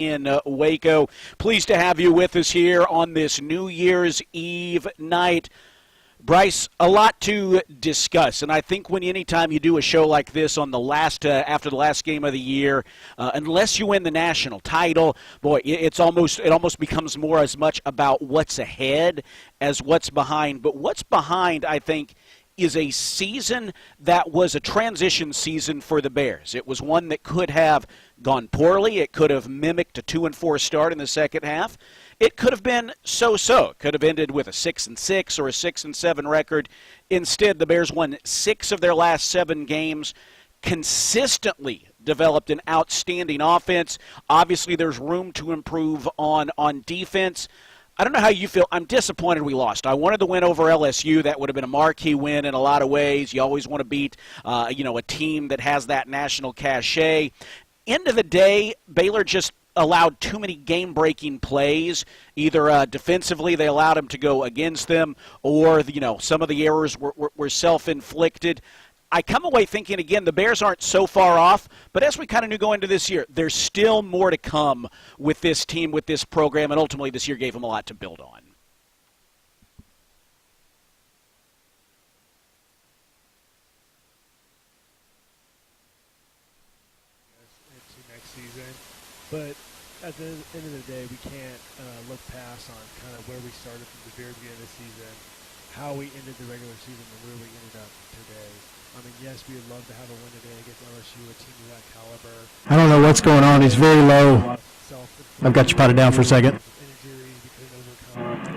in Waco. Pleased to have you with us here on this New Year's Eve night. Bryce, a lot to discuss, and I think anytime you do a show like this on the last after the last game of the year, unless you win the national title, boy, it almost becomes more as much about what's ahead as what's behind. But what's behind, I think, is a season that was a transition season for the Bears. It was one that could have gone poorly. It could have mimicked a 2-4 start in the second half. It could have been so-so. It could have ended with a 6-6 or a 6-7 record. Instead, the Bears won 6 of their last 7 games, consistently developed an outstanding offense. Obviously, there's room to improve on defense. I don't know how you feel. I'm disappointed we lost. I wanted to win over LSU. That would have been a marquee win in a lot of ways. You always want to beat, a team that has that national cachet. End of the day, Baylor just allowed too many game-breaking plays. Either defensively they allowed them to go against them, or some of the errors were self-inflicted. I come away thinking, again, the Bears aren't so far off, but as we kind of knew going into this year, there's still more to come with this team, with this program, and ultimately this year gave them a lot to build on. Into next season, but at the end of the day, we can't look past on kind of where we started from the very beginning of the season, how we ended the regular season, and where we ended up today. I mean, yes, we would love to have a win today against LSU, a team of that caliber. I don't know what's going on. He's very low. I've got you potted down for a second.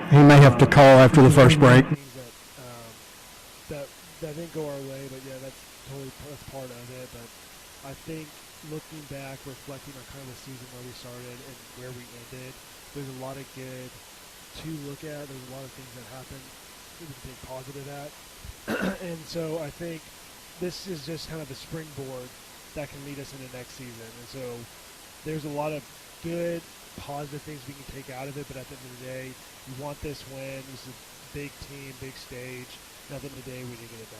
He may have to call after the first break. That didn't go our way, but yeah, that's part of it. But I think looking back, reflecting on kind of the season where we started and where we ended, there's a lot of good to look at. There's a lot of things that happened that we can take positive at. And so I think this is just kind of the springboard that can lead us into next season. And so there's a lot of good, positive things we can take out of it, but at the end of the day, you want this win. This is a big team, big stage. And at the end of the day, we need to get it done.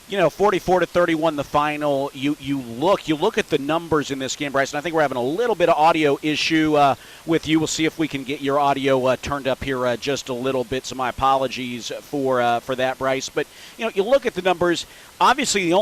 44-31 the final. You look at the numbers in this game, Bryce, and I think we're having a little bit of audio issue with you. We'll see if we can get your audio turned up here just a little bit. So my apologies for that, Bryce. But you look at the numbers. Obviously, the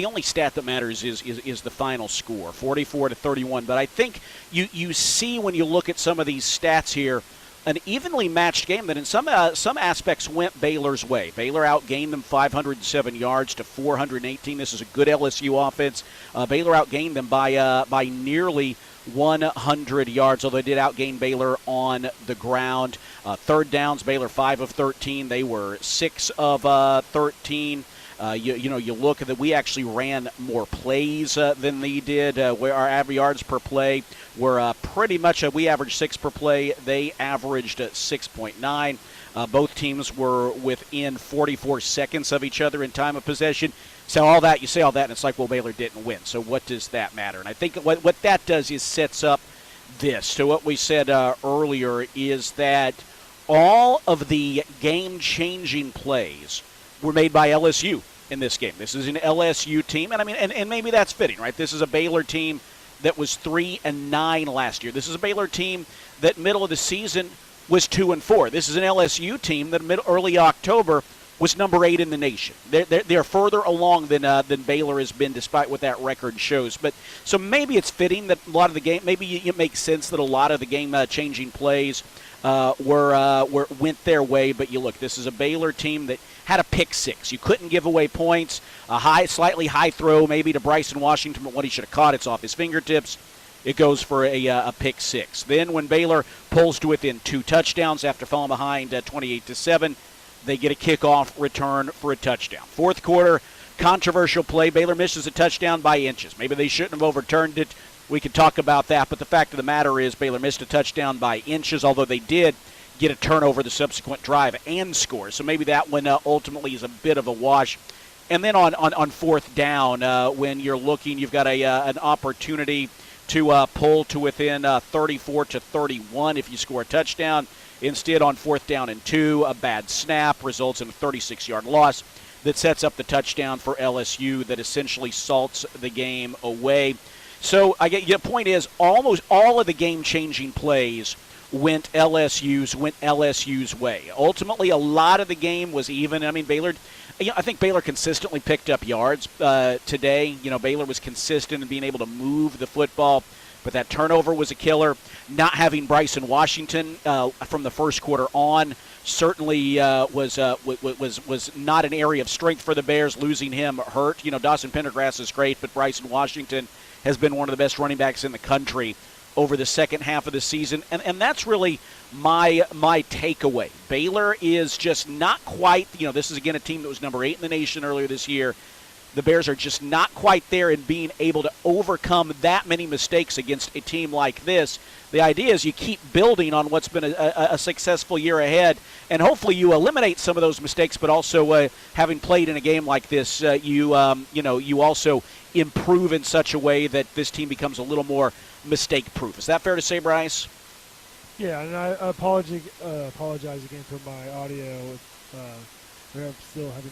only stat that matters is the final score, 44-31. But I think you see when you look at some of these stats here, an evenly matched game that in some aspects went Baylor's way. Baylor outgained them 507 yards to 418. This is a good LSU offense. Baylor outgained them by nearly 100 yards, although they did outgain Baylor on the ground. Third downs, Baylor 5 of 13. They were 6 of 13. You look at that, we actually ran more plays than they did. Where our average yards per play were pretty much, we averaged 6 per play. They averaged 6.9. Both teams were within 44 seconds of each other in time of possession. So you say all that, and it's like, well, Baylor didn't win. So what does that matter? And I think what that does is sets up this. So what we said earlier is that all of the game-changing plays were made by LSU in this game. This is an LSU team, and and maybe that's fitting, right? This is a Baylor team that was 3-9 last year. This is a Baylor team that middle of the season was 2-4. This is an LSU team that early October was number 8 in the nation. They're further along than Baylor has been, despite what that record shows. But so maybe it's fitting that a lot of the game, maybe it makes sense that a lot of the game-changing plays went their way. But you look, this is a Baylor team that had a pick 6. You couldn't give away points. A slightly high throw maybe to Bryson Washington, but what he should have caught, it's off his fingertips. It goes for a pick 6. Then when Baylor pulls to within 2 touchdowns after falling behind 28-7, they get a kickoff return for a touchdown. Fourth quarter, controversial play. Baylor misses a touchdown by inches. Maybe they shouldn't have overturned it. We could talk about that, but the fact of the matter is Baylor missed a touchdown by inches, although they did get a turnover the subsequent drive and score. So maybe that one ultimately is a bit of a wash. And then on fourth down, when you're looking, you've got an opportunity to pull to within 34-31 if you score a touchdown. Instead, on fourth down and 2, a bad snap results in a 36-yard loss that sets up the touchdown for LSU that essentially salts the game away. So I get your point is almost all of the game-changing plays went LSU's way. Ultimately, a lot of the game was even. I mean, I think Baylor consistently picked up yards today. Baylor was consistent in being able to move the football, but that turnover was a killer. Not having Bryson Washington from the first quarter on certainly was not an area of strength for the Bears. Losing him hurt. Dawson Pendergrass is great, but Bryson Washington has been one of the best running backs in the country over the second half of the season, and that's really my takeaway. Baylor is just not quite, this is again a team that was number 8 in the nation earlier this year. The Bears are just not quite there in being able to overcome that many mistakes against a team like this. The idea is you keep building on what's been a successful year ahead, and hopefully you eliminate some of those mistakes, but also having played in a game like this, you also improve in such a way that this team becomes a little more mistake-proof. Is that fair to say, Bryce? Yeah, and I apologize again for my audio. We're still having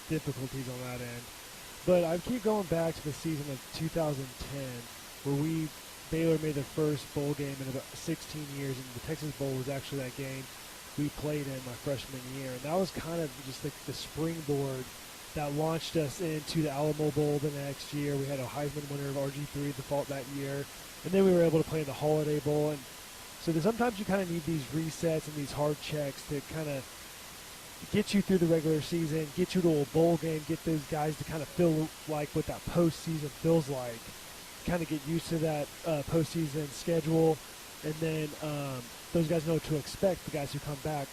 difficulties on that end. But I keep going back to the season of 2010 where Baylor made their first bowl game in about 16 years, and the Texas Bowl was actually that game we played in my freshman year. And that was kind of just like the springboard that launched us into the Alamo Bowl the next year. We had a Heisman winner of RG3 default that year, and then we were able to play in the Holiday Bowl. And so sometimes you kind of need these resets and these hard checks to kind of get you through the regular season, get you to a bowl game, get those guys to kind of feel like what that postseason feels like, kind of get used to that postseason schedule, and then those guys know what to expect, the guys who come back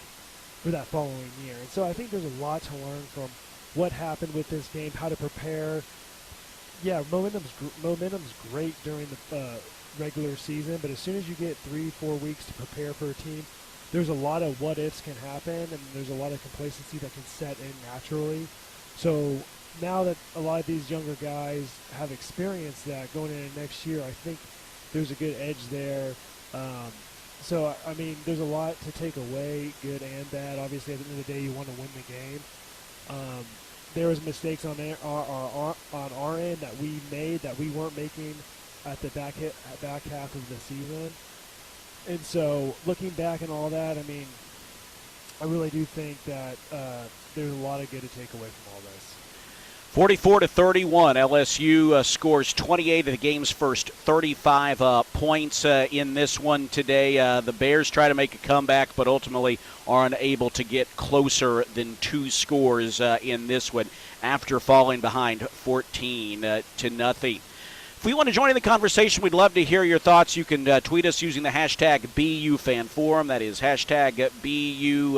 for that following year. And so I think there's a lot to learn from what happened with this game, how to prepare. Yeah, momentum's great during the regular season, but as soon as you get 3-4 weeks to prepare for a team, there's a lot of what-ifs can happen, and there's a lot of complacency that can set in naturally. So now that a lot of these younger guys have experienced that going into next year, I think there's a good edge there. So, I mean, there's a lot to take away, good and bad. Obviously, at the end of the day, you want to win the game. There was mistakes on our end that we made that we weren't making at the back half of the season. And so, looking back and all that, I mean, I really do think that there's a lot of good to take away from all this. 44-31, LSU scores 28 of the game's first 35 points in this one today. The Bears try to make a comeback, but ultimately are unable to get closer than 2 scores in this one after falling behind 14-0. If you want to join in the conversation, we'd love to hear your thoughts. You can tweet us using the hashtag BUFanForum. That is hashtag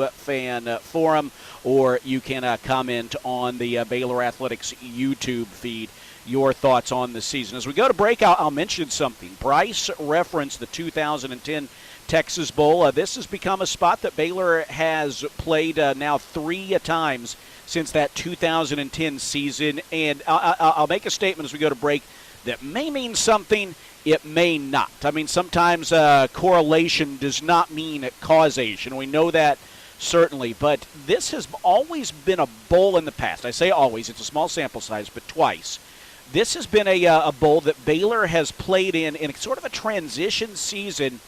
BUFanForum. Or you can comment on the Baylor Athletics YouTube feed, your thoughts on the season. As we go to break, I'll mention something. Bryce referenced the 2010 Texas Bowl. This has become a spot that Baylor has played now 3 times since that 2010 season. And I'll make a statement as we go to break that may mean something, it may not. I mean, sometimes correlation does not mean causation. We know that certainly, but this has always been a bowl in the past. I say always, it's a small sample size, but twice. This has been a bowl that Baylor has played in sort of a transition season,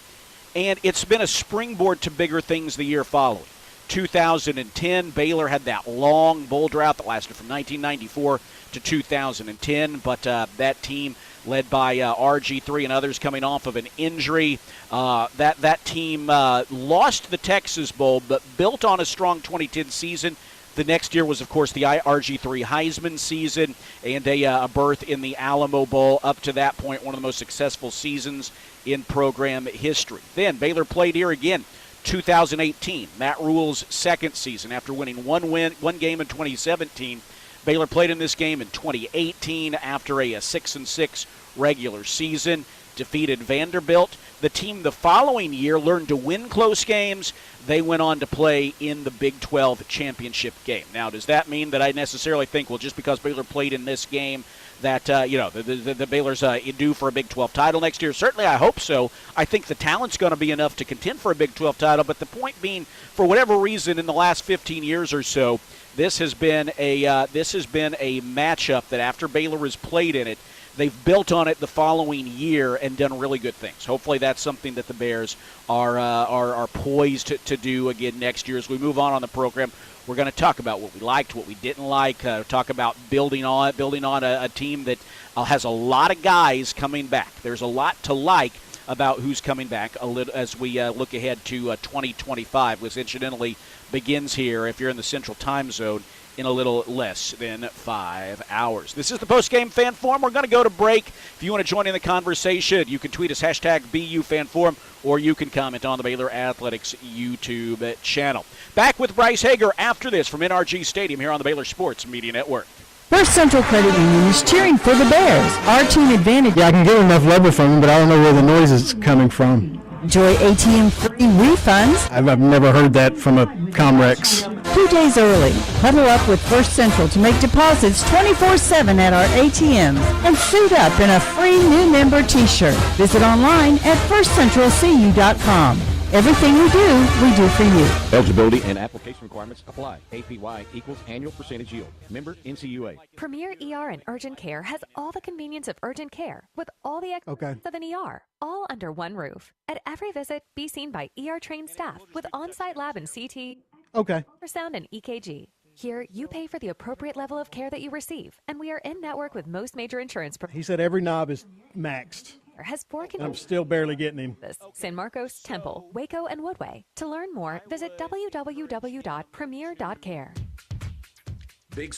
and it's been a springboard to bigger things the year following. 2010, Baylor had that long bowl drought that lasted from 1994 to 2010, but that team led by RG3 and others coming off of an injury. That team lost the Texas Bowl, but built on a strong 2010 season. The next year was, of course, the RG3 Heisman season and a berth in the Alamo Bowl. Up to that point, one of the most successful seasons in program history. Then Baylor played here again, 2018, Matt Rule's second season. After winning one game in 2017, Baylor played in this game in 2018 after a 6-6 regular season, defeated Vanderbilt. The team the following year learned to win close games. They went on to play in the Big 12 championship game. Now, does that mean that I necessarily think, well, just because Baylor played in this game, that the Baylor's due for a Big 12 title next year? Certainly, I hope so. I think the talent's going to be enough to contend for a Big 12 title. But the point being, for whatever reason, in the last 15 years or so, this has been a matchup that after Baylor has played in it, they've built on it the following year and done really good things. Hopefully that's something that the Bears are poised to do again next year. As we move on the program, we're going to talk about what we liked, what we didn't like, talk about building on a team that has a lot of guys coming back. There's a lot to like about who's coming back a little as we look ahead to 2025, which incidentally begins here, if you're in the Central Time Zone, in a little less than 5 hours. This is the Postgame Fan Forum. We're going to go to break. If you want to join in the conversation, you can tweet us, #BUFanForum, or you can comment on the Baylor Athletics YouTube channel. Back with Bryce Hager after this from NRG Stadium here on the Baylor Sports Media Network. First Central Credit Union is cheering for the Bears. Our team advantage. Yeah, I can get enough level from him, but I don't know where the noise is coming from. Enjoy ATM-free refunds. I've never heard that from a Comrex. 2 days early. Huddle up with First Central to make deposits 24/7 at our ATMs. And suit up in a free new member t-shirt. Visit online at firstcentralcu.com. Everything we do for you. Eligibility and application requirements apply. APY equals annual percentage yield. Member NCUA. Premier ER and Urgent Care has all the convenience of urgent care with all the extras of an ER, all under one roof. At every visit, be seen by ER-trained staff with on-site lab and CT, ultrasound, and EKG. Here, you pay for the appropriate level of care that you receive, and we are in network with most major insurance providers. He said every knob is maxed. Has 4 I'm still barely getting him. San Marcos, Temple, Waco, and Woodway. To learn more, visit www.premier.care.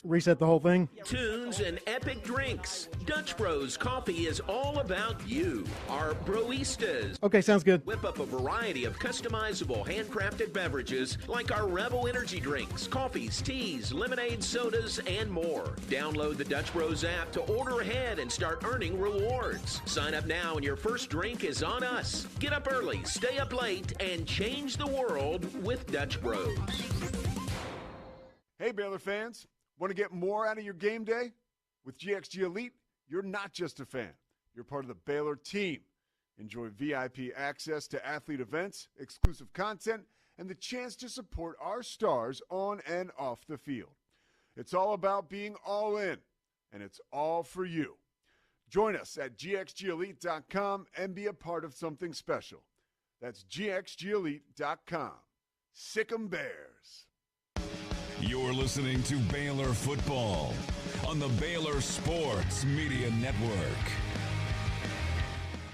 Reset the whole thing. Tunes and epic drinks. Dutch Bros Coffee is all about you, our broistas. Okay, sounds good. Whip up a variety of customizable handcrafted beverages like our Rebel Energy drinks, coffees, teas, lemonades, sodas, and more. Download the Dutch Bros app to order ahead and start earning rewards. Sign up now and your first drink is on us. Get up early, stay up late, and change the world with Dutch Bros. Hey, Baylor fans. Want to get more out of your game day? With GXG Elite, you're not just a fan. You're part of the Baylor team. Enjoy VIP access to athlete events, exclusive content, and the chance to support our stars on and off the field. It's all about being all in, and it's all for you. Join us at gxgelite.com and be a part of something special. That's gxgelite.com. Sick 'em Bears. You're listening to Baylor Football on the Baylor Sports Media Network.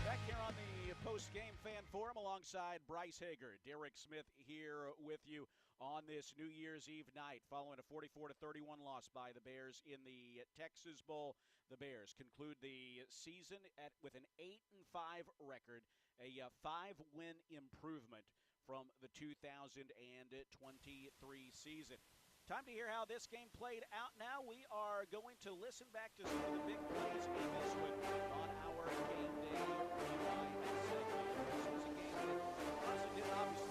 Back here on the Post-Game Fan Forum alongside Bryce Hager. Derek Smith here with you on this New Year's Eve night following a 44-31 loss by the Bears in the Texas Bowl. The Bears conclude the season with an 8-5 record, a 5-win improvement from the 2023 season. Time to hear how this game played out now. We are going to listen back to some of the big plays in this one on our Game Day Rewind segment. This was a game that obviously did not get off to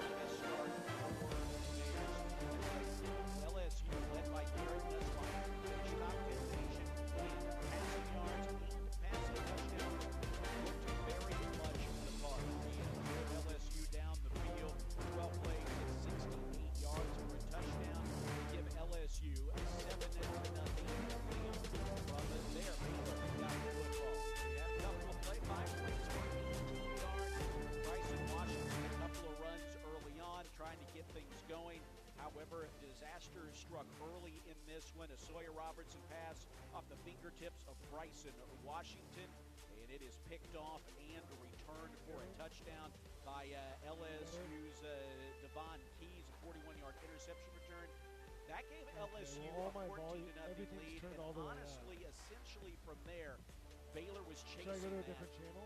the best start for the Bears. LSU, led by Garrett Nussbaum, finished top 10 nation in passing yards and passing touchdowns. Looked very much the part. LSU down the field, 12 plays at 68 yards for a touchdown, give LSU a 7-0 lead from there. Baylor got the football. They had a couple of play, 5 plays for 18 yards. Bryson Washington, a couple of runs early on, trying to get things going. However, disaster struck early in this one. A Sawyer Robertson pass off the fingertips of Bryson Washington, and it is picked off and returned for a touchdown by LSU's Devon Keys, a 41-yard interception return. That gave LSU a 14-0 lead, and honestly, essentially from there, Baylor was chasing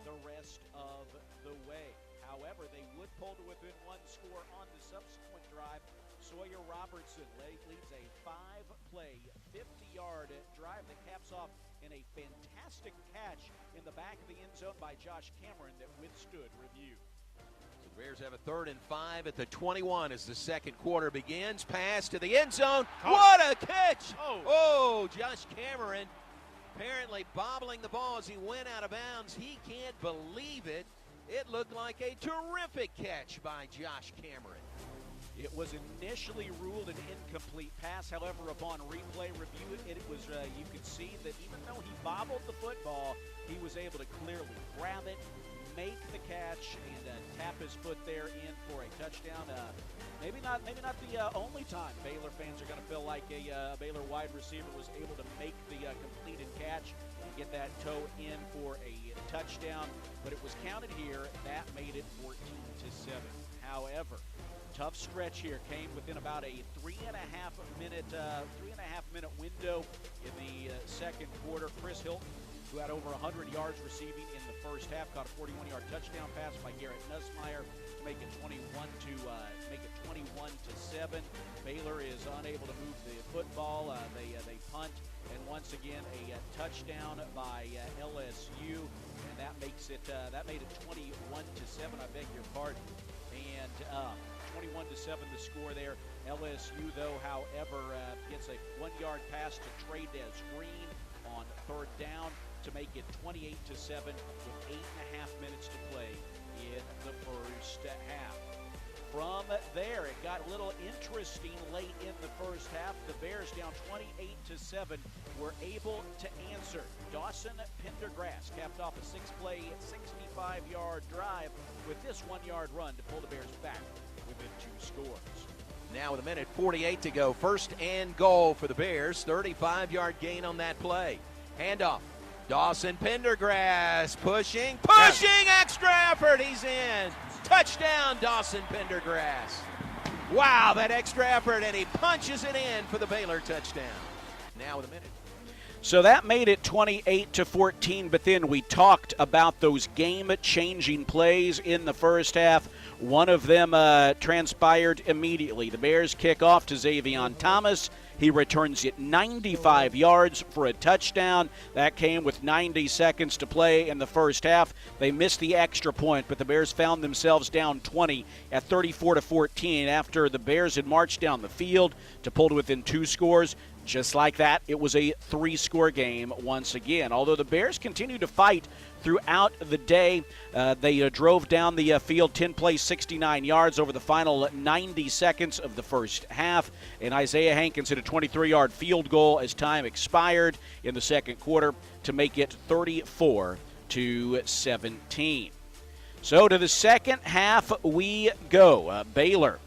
the rest of the way. However, they would pull to within one score on the subsequent drive. Sawyer Robertson leads a 5-play, 50-yard drive that caps off in a fantastic catch in the back of the end zone by Josh Cameron that withstood review. The Bears have a 3rd and 5 at the 21 as the second quarter begins. Pass to the end zone. What a catch! Oh, Josh Cameron apparently bobbling the ball as he went out of bounds. He can't believe it. It looked like a terrific catch by Josh Cameron. It was initially ruled an incomplete pass. However, upon replay review, it was you could see that even though he bobbled the football, he was able to clearly grab it, make the catch, and tap his foot there in for a touchdown. Maybe not the only time Baylor fans are going to feel like a Baylor wide receiver was able to make the completed catch and get that toe in for a touchdown, but it was counted here. That made it 14-7. However, tough stretch here came within about a 3.5 minute window in the second quarter. Chris Hilton, who had over 100 yards receiving in the first half, caught a 41-yard touchdown pass by Garrett Nussmeier to make it 21-7. Baylor is unable to move the football. They punt, and once again a touchdown by LSU, and that made it 21-7. I beg your pardon. And 21-7 the score there. LSU, though, however, gets a 1-yard pass to Trey-Des Green on third down to make it 28-7 with 8.5 minutes to play in the first half. From there, it got a little interesting late in the first half. The Bears, down 28-7, were able to answer. Dawson Pendergrass capped off a 6-play, 65-yard drive with this 1-yard run to pull the Bears back within 2 scores. Now with 1:48 to go, first and goal for the Bears. 35-yard gain on that play. Handoff. Dawson Pendergrass pushing, extra effort, he's in. Touchdown, Dawson Pendergrass. Wow, that extra effort, and he punches it in for the Baylor touchdown. Now with a minute. So that made it 28-14, but then we talked about those game-changing plays in the first half. One of them transpired immediately. The Bears kick off to Xavion Thomas. He returns it 95 yards for a touchdown. That came with 90 seconds to play in the first half. They missed the extra point, but the Bears found themselves down 20 at 34-14 after the Bears had marched down the field to pull to within 2 scores. Just like that, it was a 3-score game once again. Although the Bears continued to fight throughout the day, they drove down the field 10 plays, 69 yards over the final 90 seconds of the first half. And Isaiah Hankins hit a 23-yard field goal as time expired in the second quarter to make it 34-17. So to the second half we go. Baylor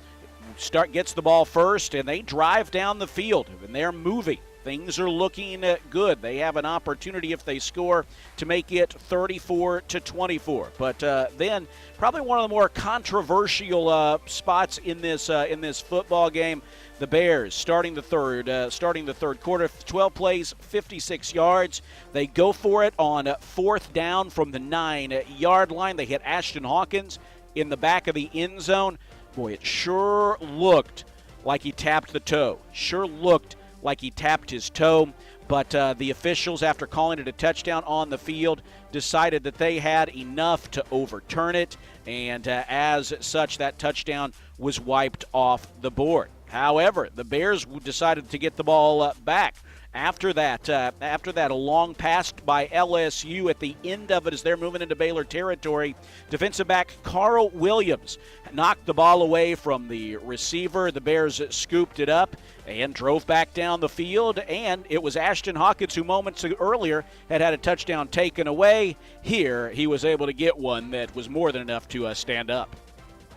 gets the ball first, and they drive down the field, and they're moving. Things are looking good. They have an opportunity, if they score, to make it 34-24. But then, probably one of the more controversial spots in this football game. The Bears starting the third quarter, 12 plays, 56 yards. They go for it on 4th down from the 9-yard line. They hit Ashton Hawkins in the back of the end zone. Boy, it sure looked like he tapped the toe. Sure looked like he tapped his toe. But the officials, after calling it a touchdown on the field, decided that they had enough to overturn it. And as such, that touchdown was wiped off the board. However, the Bears decided to get the ball back. After that, a long pass by LSU at the end of it as they're moving into Baylor territory, defensive back Carl Williams knocked the ball away from the receiver. The Bears scooped it up and drove back down the field, and it was Ashton Hawkins who moments earlier had a touchdown taken away. Here, he was able to get one that was more than enough to stand up.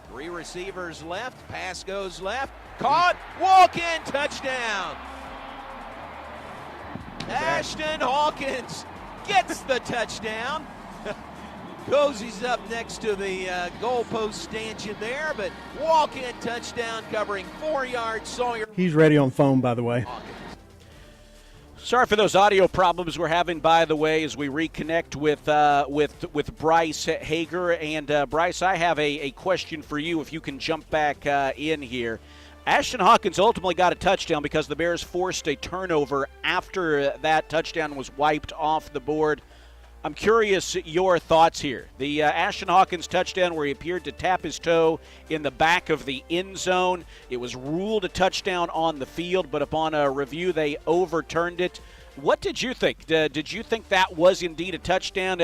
3 receivers left, pass goes left, caught, walk-in touchdown. Ashton Hawkins gets the touchdown. Cozy's up next to the goalpost stanchion there, but walk-in touchdown covering 4 yards. Sawyer. He's ready on phone, by the way. Sorry for those audio problems we're having, by the way, as we reconnect with Bryce Hager. And Bryce, I have a question for you, if you can jump back in here. Ashton Hawkins ultimately got a touchdown because the Bears forced a turnover after that touchdown was wiped off the board. I'm curious your thoughts here. The Ashton Hawkins touchdown where he appeared to tap his toe in the back of the end zone. It was ruled a touchdown on the field, but upon a review they overturned it. What did you think? Did you think that was indeed a touchdown?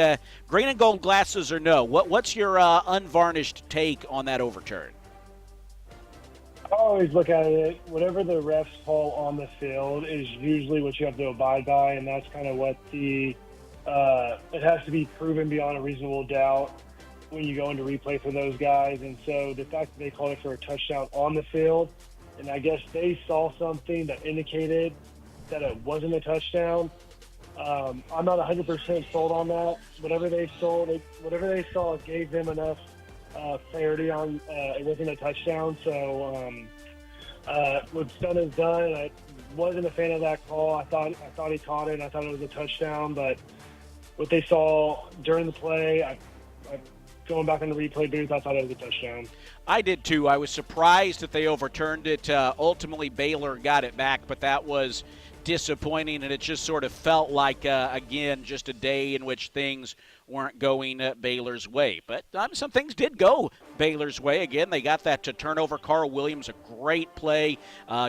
Green and gold glasses or no? What's your unvarnished take on that overturn? I always look at it, whatever the refs call on the field is usually what you have to abide by, and that's kind of what it has to be proven beyond a reasonable doubt when you go into replay for those guys. And so the fact that they called it for a touchdown on the field, and I guess they saw something that indicated that it wasn't a touchdown. I'm not 100% sold on that. Whatever they saw gave them enough clarity on it wasn't a touchdown. So what's done is done. I wasn't a fan of that call. I thought he caught it, and I thought it was a touchdown. But what they saw during the play, going back on the replay booth, I thought it was a touchdown. I did too. I was surprised that they overturned it. Ultimately, Baylor got it back, but that was disappointing, and it just sort of felt like, again, just a day in which things weren't going Baylor's way. But some things did go Baylor's way. Again, they got that to turnover. Carl Williams, a great play,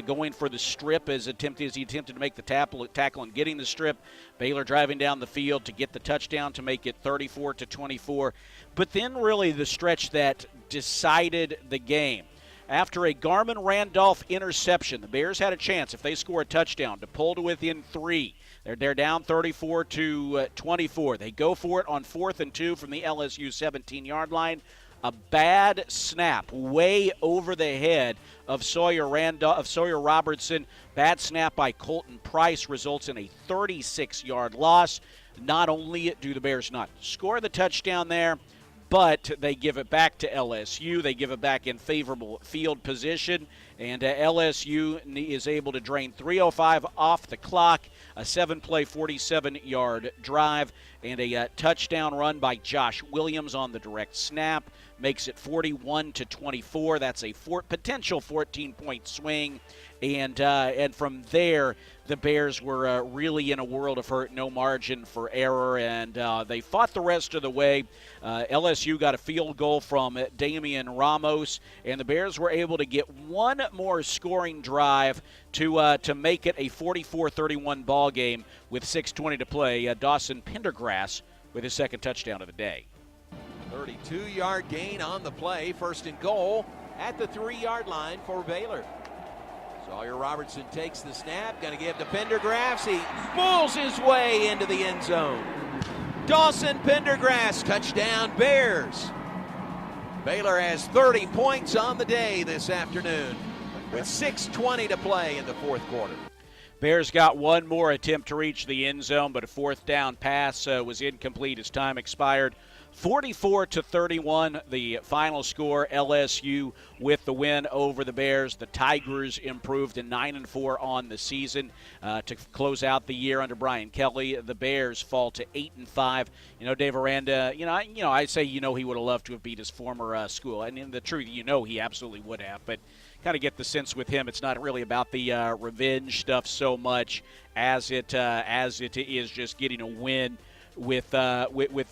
going for the strip as he attempted to make the tackle and getting the strip. Baylor driving down the field to get the touchdown to make it 34-24. But then really the stretch that decided the game. After a Garmin-Randolph interception, the Bears had a chance, if they score a touchdown, to pull to within 3. They're down 34-24. They go for it on 4th and 2 from the LSU 17-yard line. A bad snap way over the head of Sawyer Robertson. Bad snap by Colton Price results in a 36-yard loss. Not only do the Bears not score the touchdown there, but they give it back to LSU. They give it back in favorable field position, and LSU is able to drain 3:05 off the clock, a 7-play, 47-yard drive, and a touchdown run by Josh Williams on the direct snap makes it 41-24. That's a potential 14-point swing, and from there, the Bears were really in a world of hurt, no margin for error, and they fought the rest of the way. LSU got a field goal from Damian Ramos, and the Bears were able to get one more scoring drive to make it a 44-31 ball game with 6:20 to play. Dawson Pendergrass with his second touchdown of the day. 32-yard gain on the play, 1st and goal at the 3-yard line for Baylor. Sawyer Robertson takes the snap, going to give to Pendergrass. He spools his way into the end zone. Dawson Pendergrass, touchdown Bears. Baylor has 30 points on the day this afternoon with 6:20 to play in the 4th quarter. Bears got one more attempt to reach the end zone, but a 4th down pass was incomplete as time expired. 44-31, the final score. LSU with the win over the Bears. The Tigers improved to 9-4 on the season to close out the year under Brian Kelly. The Bears fall to 8-5. Dave Aranda. I say he would have loved to have beat his former school, and in the truth, he absolutely would have. But kind of get the sense with him, it's not really about the revenge stuff so much as it is just getting a win with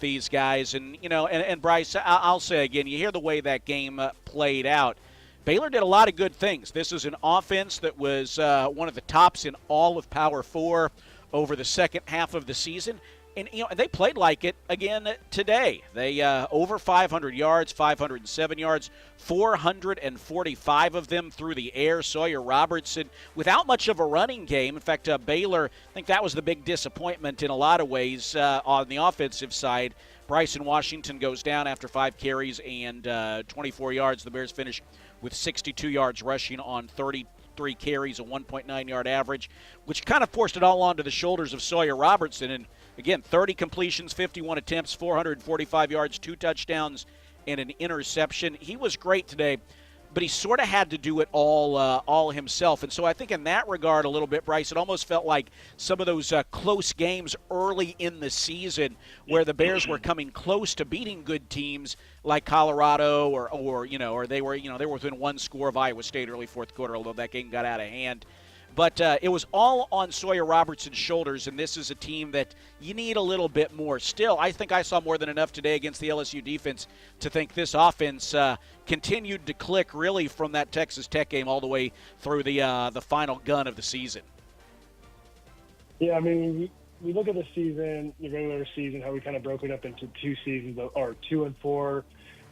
these guys. And Bryce, I'll say again, you hear the way that game played out. Baylor did a lot of good things. This is an offense that was one of the tops in all of Power 4 over the second half of the season. And they played like it again today. They over 500 yards, 507 yards, 445 of them through the air. Sawyer Robertson without much of a running game. In fact, Baylor, I think that was the big disappointment in a lot of ways on the offensive side. Bryson Washington goes down after 5 carries and 24 yards. The Bears finish with 62 yards rushing on 33 carries, a 1.9-yard average, which kind of forced it all onto the shoulders of Sawyer Robertson. And again, 30 completions, 51 attempts, 445 yards, 2 touchdowns, and an interception. He was great today, but he sort of had to do it all himself. And so I think in that regard a little bit, Bryce, it almost felt like some of those close games early in the season where the Bears were coming close to beating good teams like Colorado or they were within one score of Iowa State early 4th quarter, although that game got out of hand. But it was all on Sawyer Robertson's shoulders, and this is a team that you need a little bit more. Still, I think I saw more than enough today against the LSU defense to think this offense continued to click really from that Texas Tech game all the way through the final gun of the season. Yeah, I mean, we look at the season, the regular season, how we kind of broke it up into 2 seasons, or 2-4,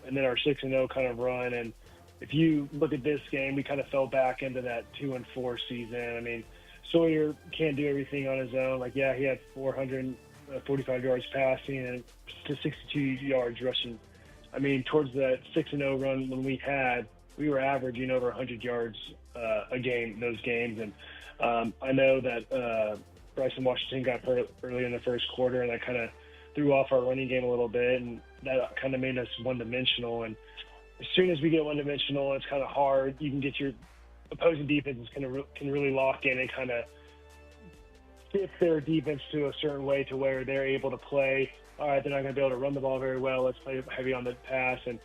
and then our 6-0 kind of run. And if you look at this game, we kind of fell back into that 2-4 season. I mean, Sawyer can't do everything on his own. Like, yeah, he had 445 yards passing and to 62 yards rushing. I mean, towards that 6-0 run when we were averaging over 100 yards a game in those games. And I know that Bryson Washington got hurt early in the first quarter, and that kind of threw off our running game a little bit, and that kind of made us one-dimensional. And as soon as we get one-dimensional, it's kind of hard. You can get your opposing defenses can really lock in and kind of fit their defense to a certain way to where they're able to play. All right, they're not going to be able to run the ball very well. Let's play heavy on the pass. And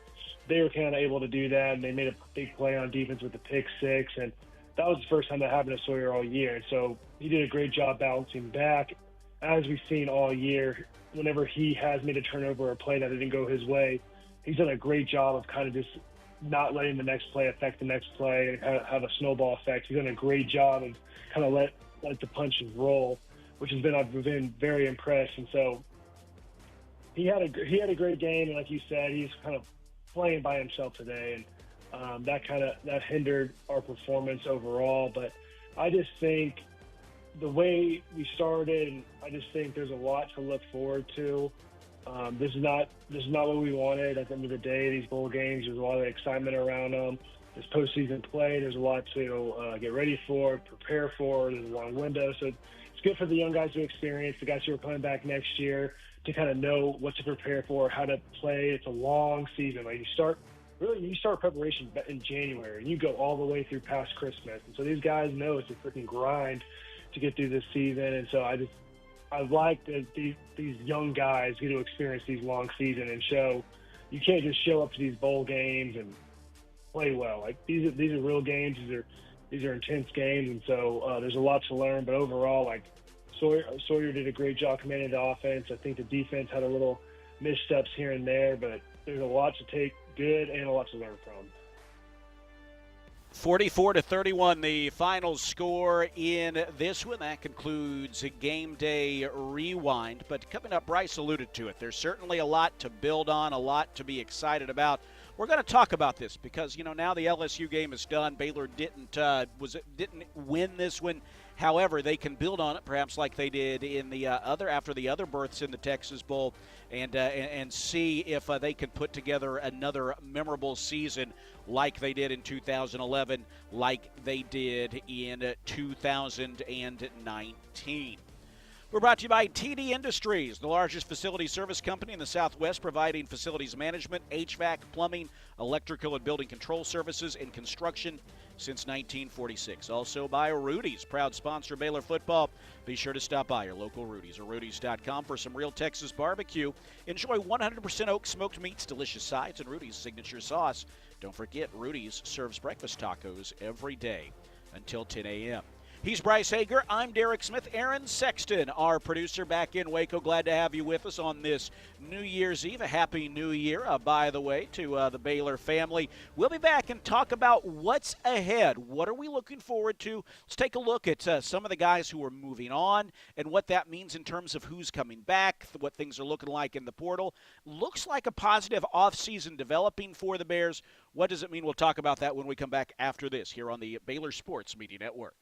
they were kind of able to do that, and they made a big play on defense with the pick six. And that was the first time that happened to Sawyer all year. And so he did a great job balancing back. As we've seen all year, whenever he has made a turnover or a play that didn't go his way, he's done a great job of kind of just not letting the next play affect the next play and kind of have a snowball effect. He's done a great job of kind of let the punches roll, which has been, I've been very impressed. And so he had a great game, and like you said, he's kind of playing by himself today, and that hindered our performance overall. But I just think the way we started, I just think there's a lot to look forward to. This is not what we wanted. At the end of the day, these bowl games, there's a lot of excitement around them. This postseason play, there's a lot to get ready for, prepare for. There's a long window, so it's good for the young guys to experience, the guys who are coming back next year, to kind of know what to prepare for, how to play. It's a long season. Like you start preparation in January, and you go all the way through past Christmas. And so these guys know it's a freaking grind to get through this season. And so I like that these young guys get to experience these long seasons and show. You can't just show up to these bowl games and play well. Like these are real games. These are intense games, and so there's a lot to learn. But overall, like Sawyer did a great job commanding the offense. I think the defense had a little missteps here and there, but there's a lot to take good and a lot to learn from. 44-31, the final score in this one. That concludes a Game Day Rewind. But coming up, Bryce alluded to it. There's certainly a lot to build on, a lot to be excited about. We're going to talk about this because, now the LSU game is done. Baylor didn't win this one. However, they can build on it, perhaps like they did in the after the other berths in the Texas Bowl, and see if they can put together another memorable season like they did in 2011, like they did in 2019. We're brought to you by TD Industries, the largest facility service company in the Southwest, providing facilities management, HVAC, plumbing, electrical and building control services, and construction since 1946. Also by Rudy's, proud sponsor of Baylor football. Be sure to stop by your local Rudy's or Rudy's.com for some real Texas barbecue. Enjoy 100% oak smoked meats, delicious sides, and Rudy's signature sauce. Don't forget, Rudy's serves breakfast tacos every day until 10 a.m. He's Bryce Hager. I'm Derek Smith. Aaron Sexton, our producer, back in Waco. Glad to have you with us on this New Year's Eve. A happy New Year, by the way, to the Baylor family. We'll be back and talk about what's ahead. What are we looking forward to? Let's take a look at some of the guys who are moving on and what that means in terms of who's coming back, what things are looking like in the portal. Looks like a positive offseason developing for the Bears. What does it mean? We'll talk about that when we come back after this here on the Baylor Sports Media Network.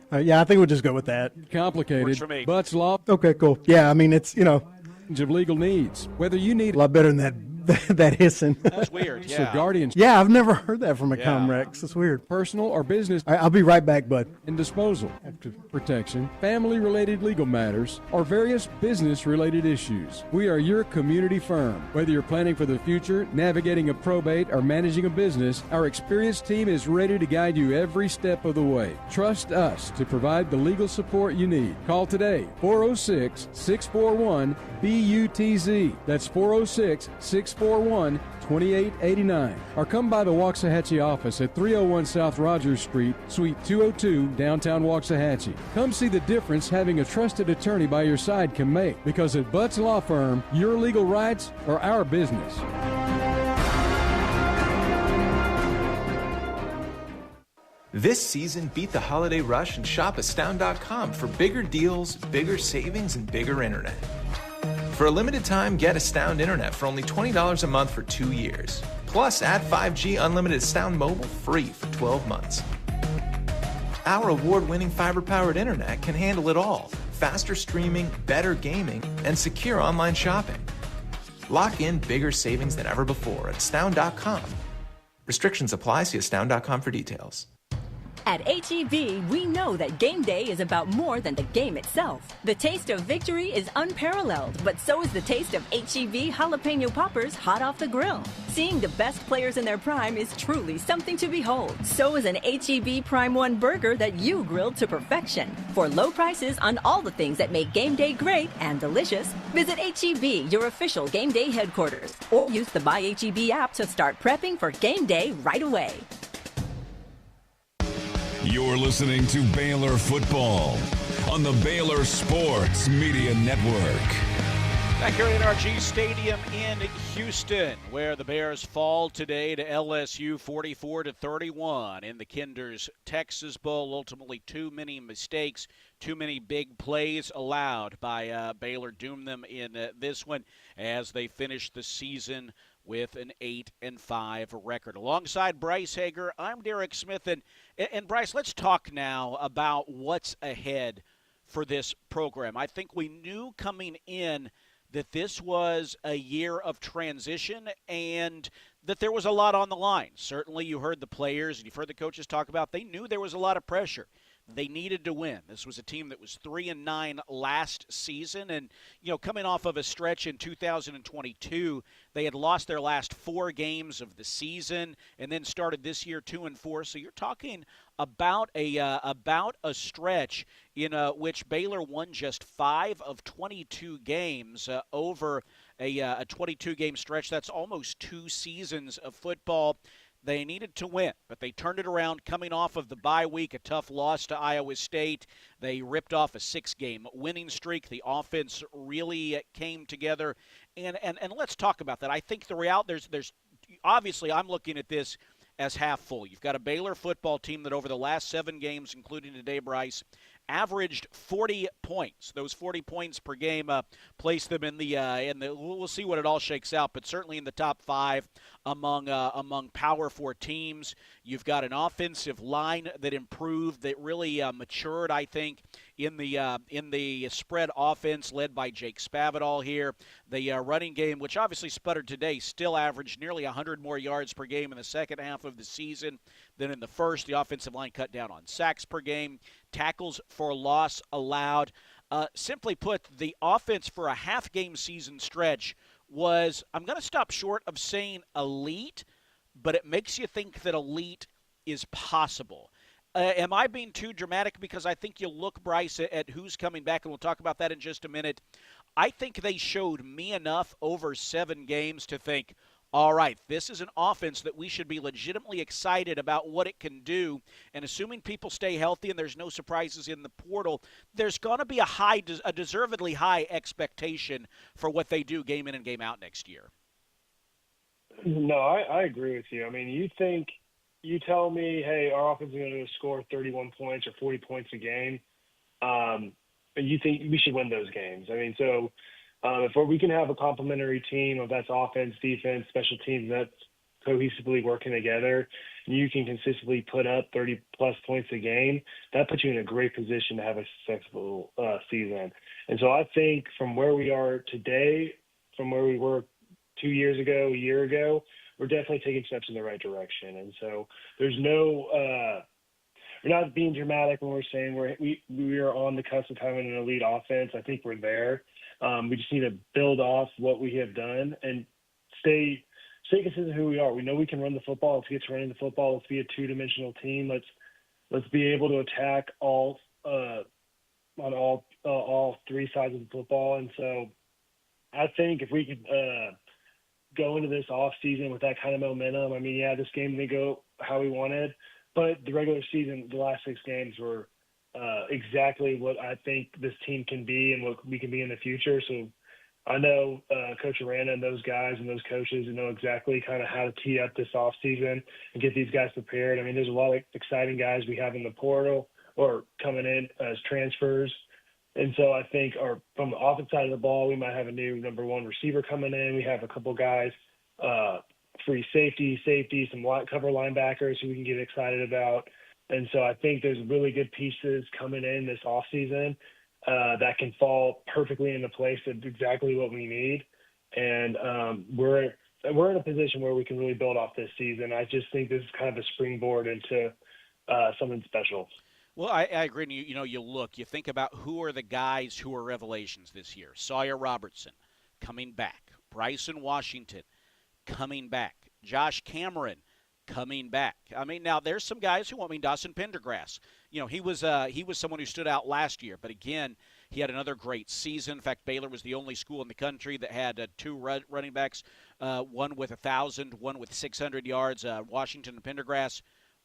Yeah, I think we'll just go with that. Complicated. Works for me. Butts law. Okay, cool. Yeah, I mean, it's, of legal needs. Whether you need a lot better than that hissing. That's weird, yeah. For guardians. Yeah, I've never heard that from a Comrex. It's weird. Personal or business. I'll be right back, bud. And disposal. After protection, family-related legal matters, or various business-related issues. We are your community firm. Whether you're planning for the future, navigating a probate, or managing a business, our experienced team is ready to guide you every step of the way. Trust us to provide the legal support you need. Call today, 406-641-BUTZ. That's 406-641-2889. Or come by the Waxahachie office at 301 South Rogers Street, Suite 202, downtown Waxahachie. Come see the difference having a trusted attorney by your side can make, because at Butts Law Firm, your legal rights are our business. This season, beat the holiday rush and shop Astound.com for bigger deals, bigger savings, and bigger internet. For a limited time, get Astound Internet for only $20 a month for 2 years. Plus, add 5G unlimited Astound Mobile free for 12 months. Our award-winning fiber-powered internet can handle it all. Faster streaming, better gaming, and secure online shopping. Lock in bigger savings than ever before at Astound.com. Restrictions apply. See Astound.com for details. At H-E-B, we know that game day is about more than the game itself. The taste of victory is unparalleled, but so is the taste of H-E-B jalapeno poppers hot off the grill. Seeing the best players in their prime is truly something to behold. So is an H-E-B Prime 1 burger that you grilled to perfection. For low prices on all the things that make game day great and delicious, visit H-E-B, your official game day headquarters, or use the My H-E-B app to start prepping for game day right away. You're listening to Baylor Football on the Baylor Sports Media Network. Back here at NRG Stadium in Houston, where the Bears fall today to LSU 44-31 in the Kinder's Texas Bowl. Ultimately, too many mistakes, too many big plays allowed by Baylor doomed them in this one as they finished the season with an 8-5 record. Alongside Bryce Hager, I'm Derek Smith. And Bryce, let's talk now about what's ahead for this program. I think we knew coming in that this was a year of transition and that there was a lot on the line. Certainly you heard the players and you've heard the coaches talk about they knew there was a lot of pressure. They needed to win. This was a team that was 3-9 last season, and coming off of a stretch in 2022, they had lost their last 4 games of the season, and then started this year 2-4. So you're talking about a stretch in which Baylor won just 5 of 22 games over a 22-game stretch. That's almost 2 seasons of football. They needed to win, but they turned it around coming off of the bye week, a tough loss to Iowa State. They ripped off a 6-game winning streak. The offense really came together. And let's talk about that. I think the reality, there's obviously I'm looking at this as half full. You've got a Baylor football team that over the last 7 games, including today, Bryce, averaged 40 points. Those 40 points per game place them in the we'll see what it all shakes out, but certainly in the top 5 among Power 4 teams. You've got an offensive line that improved, that really matured, I think, in the spread offense led by Jake Spavital here. The running game, which obviously sputtered today, still averaged nearly 100 more yards per game in the second half of the season than in the first. The offensive line cut down on sacks per game, tackles for loss allowed. Simply put, the offense for a half-game season stretch was, I'm going to stop short of saying elite, but it makes you think that elite is possible. Am I being too dramatic? Because I think you look, Bryce, at who's coming back, and we'll talk about that in just a minute. I think they showed me enough over 7 games to think, all right, this is an offense that we should be legitimately excited about what it can do. And assuming people stay healthy and there's no surprises in the portal, there's going to be a deservedly high expectation for what they do game in and game out next year. No, I agree with you. I mean, you tell me, hey, our offense is going to score 31 points or 40 points a game, and you think we should win those games. I mean, so if we can have a complementary team of that's offense, defense, special teams that's cohesively working together, and you can consistently put up 30-plus points a game, that puts you in a great position to have a successful season. And so I think from where we are today, from where we were 2 years ago, a year ago, we're definitely taking steps in the right direction. And so there's no we're not being dramatic when we're saying we are on the cusp of having an elite offense. I think we're there. We just need to build off what we have done and stay consistent who we are. We know we can run the football. Let's get to running the football. Let's be a 2-dimensional team. Let's be able to attack on all 3 sides of the football. And so I think if we could go into this off season with that kind of momentum, I mean, yeah, this game didn't go how we wanted, but the regular season, the last 6 games were exactly what I think this team can be and what we can be in the future. So I know Coach Aranda and those guys and those coaches know exactly kind of how to tee up this offseason and get these guys prepared. I mean, there's a lot of exciting guys we have in the portal or coming in as transfers And so I think from the offensive side of the ball, we might have a new number one receiver coming in. We have a couple guys, free safety, some cover linebackers who we can get excited about. And so I think there's really good pieces coming in this offseason that can fall perfectly into place. That's exactly what we need. And we're in a position where we can really build off this season. I just think this is kind of a springboard into something special. Well, I agree. And you think about who are the guys who are revelations this year. Sawyer Robertson coming back. Bryson Washington coming back. Josh Cameron coming back. I mean, now there's some guys who, Dawson Pendergrass. He was someone who stood out last year. But again, he had another great season. In fact, Baylor was the only school in the country that had two running backs, one with 1,000, one with 600 yards. Washington and Pendergrass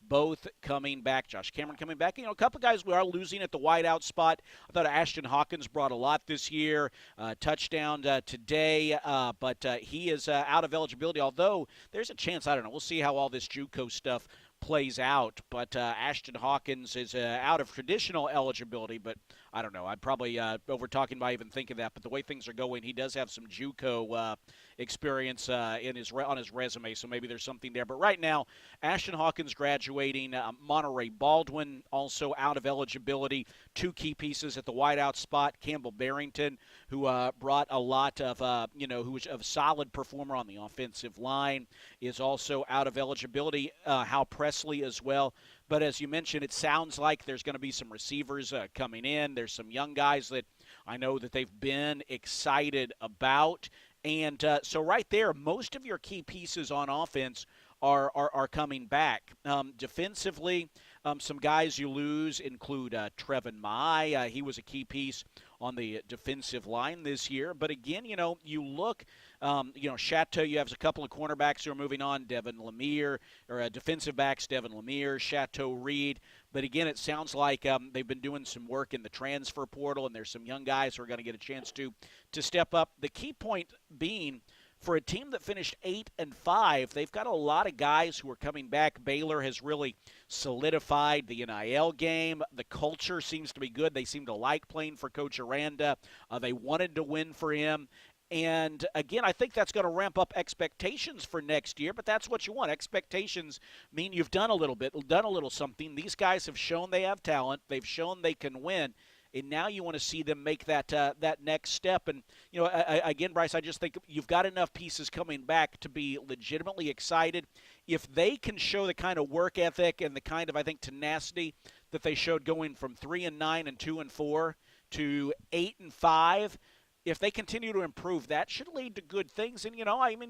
both coming back. Josh Cameron coming back. A couple of guys we are losing at the wideout spot. I thought Ashton Hawkins brought a lot this year. Touchdown today, but he is out of eligibility, although there's a chance, I don't know, we'll see how all this JUCO stuff plays out, but Ashton Hawkins is out of traditional eligibility, but I don't know. I'm probably over-talking by even thinking that, but the way things are going, he does have some JUCO experience on his resume, so maybe there's something there. But right now, Ashton Hawkins graduating, Monterey Baldwin also out of eligibility. Two key pieces at the wideout spot. Campbell Barrington, who brought a lot of, who was a solid performer on the offensive line, is also out of eligibility. Hal Presley as well. But as you mentioned, it sounds like there's going to be some receivers coming in. There's some young guys that I know that they've been excited about. And so right there, most of your key pieces on offense are coming back. Defensively, some guys you lose include Trevin Mai. He was a key piece on the defensive line this year. But again, you look, Chateau, you have a couple of cornerbacks who are moving on, Devin Lemire, or defensive backs, Devin Lemire, Chateau Reed. But again, it sounds like they've been doing some work in the transfer portal, and there's some young guys who are going to get a chance to step up. The key point being, for a team that finished 8-5, they've got a lot of guys who are coming back. Baylor has really solidified the NIL game. The culture seems to be good. They seem to like playing for Coach Aranda. They wanted to win for him. And, again, I think that's going to ramp up expectations for next year, but that's what you want. Expectations mean you've done a little bit, done a little something. These guys have shown they have talent. They've shown they can win. And now you want to see them make that next step. And, again, Bryce, I just think you've got enough pieces coming back to be legitimately excited. If they can show the kind of work ethic and the kind of, I think, tenacity that they showed going from 3-9 and 2-4 to 8-5, if they continue to improve, that should lead to good things. And,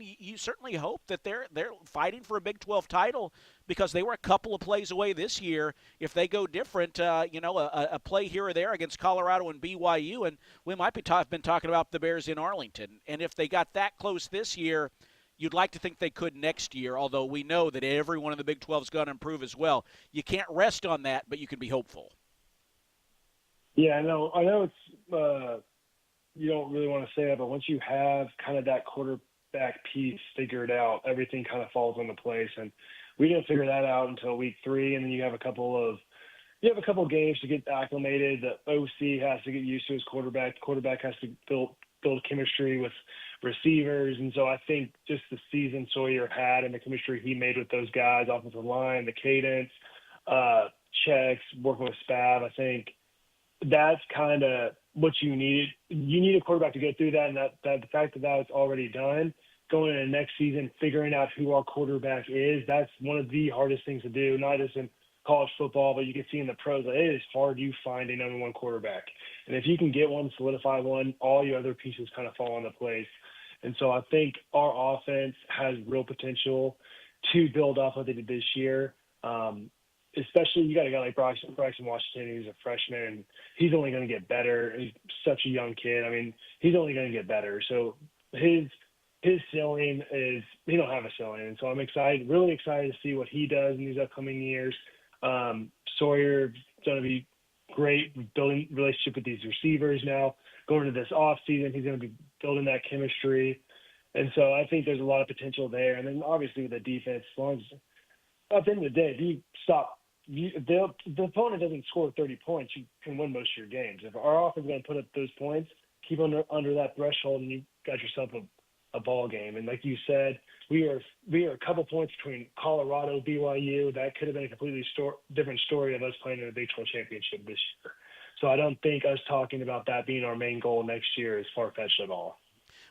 you certainly hope that they're fighting for a Big 12 title, because they were a couple of plays away this year. If they go different, a play here or there against Colorado and BYU, and we might been talking about the Bears in Arlington. And if they got that close this year, you'd like to think they could next year, although we know that everyone in the Big 12 is going to improve as well. You can't rest on that, but you can be hopeful. Yeah, I know it's you don't really want to say that, but once you have kind of that quarterback piece figured out, everything kind of falls into place. And we didn't figure that out until week 3, and then you have a couple games to get acclimated. The OC has to get used to his quarterback. The quarterback has to build chemistry with receivers. And so I think just the season Sawyer had and the chemistry he made with those guys, offensive line, the cadence, checks, working with Spav, I think that's kind of what you need. You need a quarterback to get through that, and that the fact that that's already done, going into next season, figuring out who our quarterback is, that's one of the hardest things to do, not just in college football, but you can see in the pros. It is hard you find a number one quarterback. And if you can get one, solidify one, all your other pieces kind of fall into place. And so I think our offense has real potential to build off what they did this year. Especially you got a guy like Bryson Washington, who's a freshman, and he's only going to get better. He's such a young kid. I mean, he's only going to get better. So his ceiling is – he don't have a ceiling. And so I'm excited, really excited to see what he does in these upcoming years. Sawyer's going to be great building relationship with these receivers now. Going into this offseason, he's going to be building that chemistry. And so I think there's a lot of potential there. And then obviously with the defense, as long as – at the end of the day, if you stop the opponent doesn't score 30 points, you can win most of your games. If our offense is going to put up those points, keep under that threshold, and you got yourself a ball game. And like you said, we are a couple points between Colorado, BYU. That could have been a completely different story of us playing in the Big 12 championship this year. So I don't think us talking about that being our main goal next year is far-fetched at all.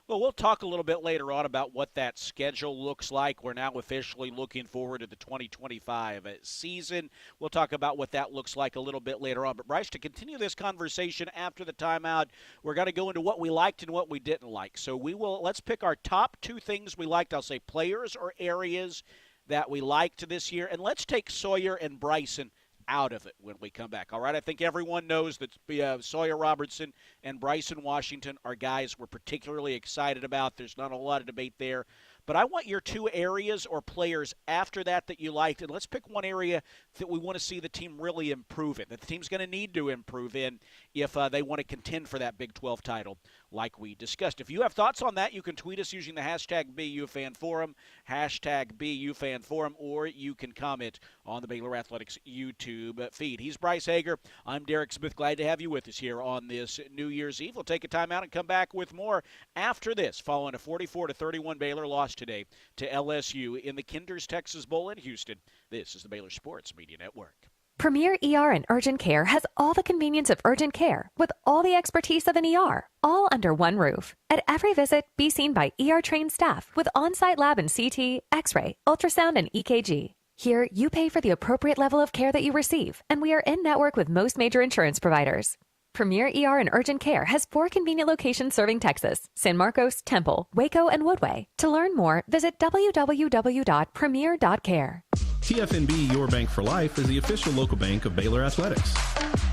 Well, we'll talk a little bit later on about what that schedule looks like. We're now officially looking forward to the 2025 season. We'll talk about what that looks like a little bit later on. But, Bryce, to continue this conversation after the timeout, we're going to go into what we liked and what we didn't like. So let's pick our top two things we liked. I'll say players or areas that we liked this year. And let's take Sawyer and Bryson out of it when we come back. All right, I think everyone knows that Sawyer Robertson and Bryson Washington are guys we're particularly excited about. There's not a lot of debate there. But I want your two areas or players after that you liked. And let's pick one area that we want to see the team really improve in, that the team's going to need to improve in if they want to contend for that Big 12 title like we discussed. If you have thoughts on that, you can tweet us using the hashtag BUFanForum, hashtag BUFanForum, or you can comment on the Baylor Athletics YouTube feed. He's Bryce Hager. I'm Derek Smith. Glad to have you with us here on this New Year's Eve. We'll take a timeout and come back with more after this, following a 44-31 Baylor loss today to LSU in the Kinders Texas Bowl in Houston. This is the Baylor Sports Media Network. Premier ER and Urgent Care has all the convenience of urgent care with all the expertise of an ER, all under one roof. At every visit, be seen by ER-trained staff with on-site lab and CT, X-ray, ultrasound, and EKG. Here, you pay for the appropriate level of care that you receive, and we are in-network with most major insurance providers. Premier ER and Urgent Care has 4 convenient locations serving Texas: San Marcos, Temple, Waco, and Woodway. To learn more, visit www.premier.care. TFNB Your Bank for Life is the official local bank of Baylor Athletics.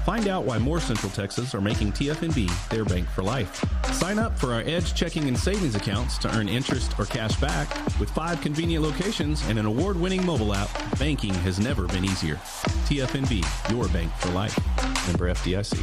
Find out why more Central Texas are making TFNB their bank for life. Sign up for our Edge checking and savings accounts to earn interest or cash back. With 5 convenient locations and an award-winning mobile app, banking has never been easier. TFNB Your Bank for Life. Member FDIC.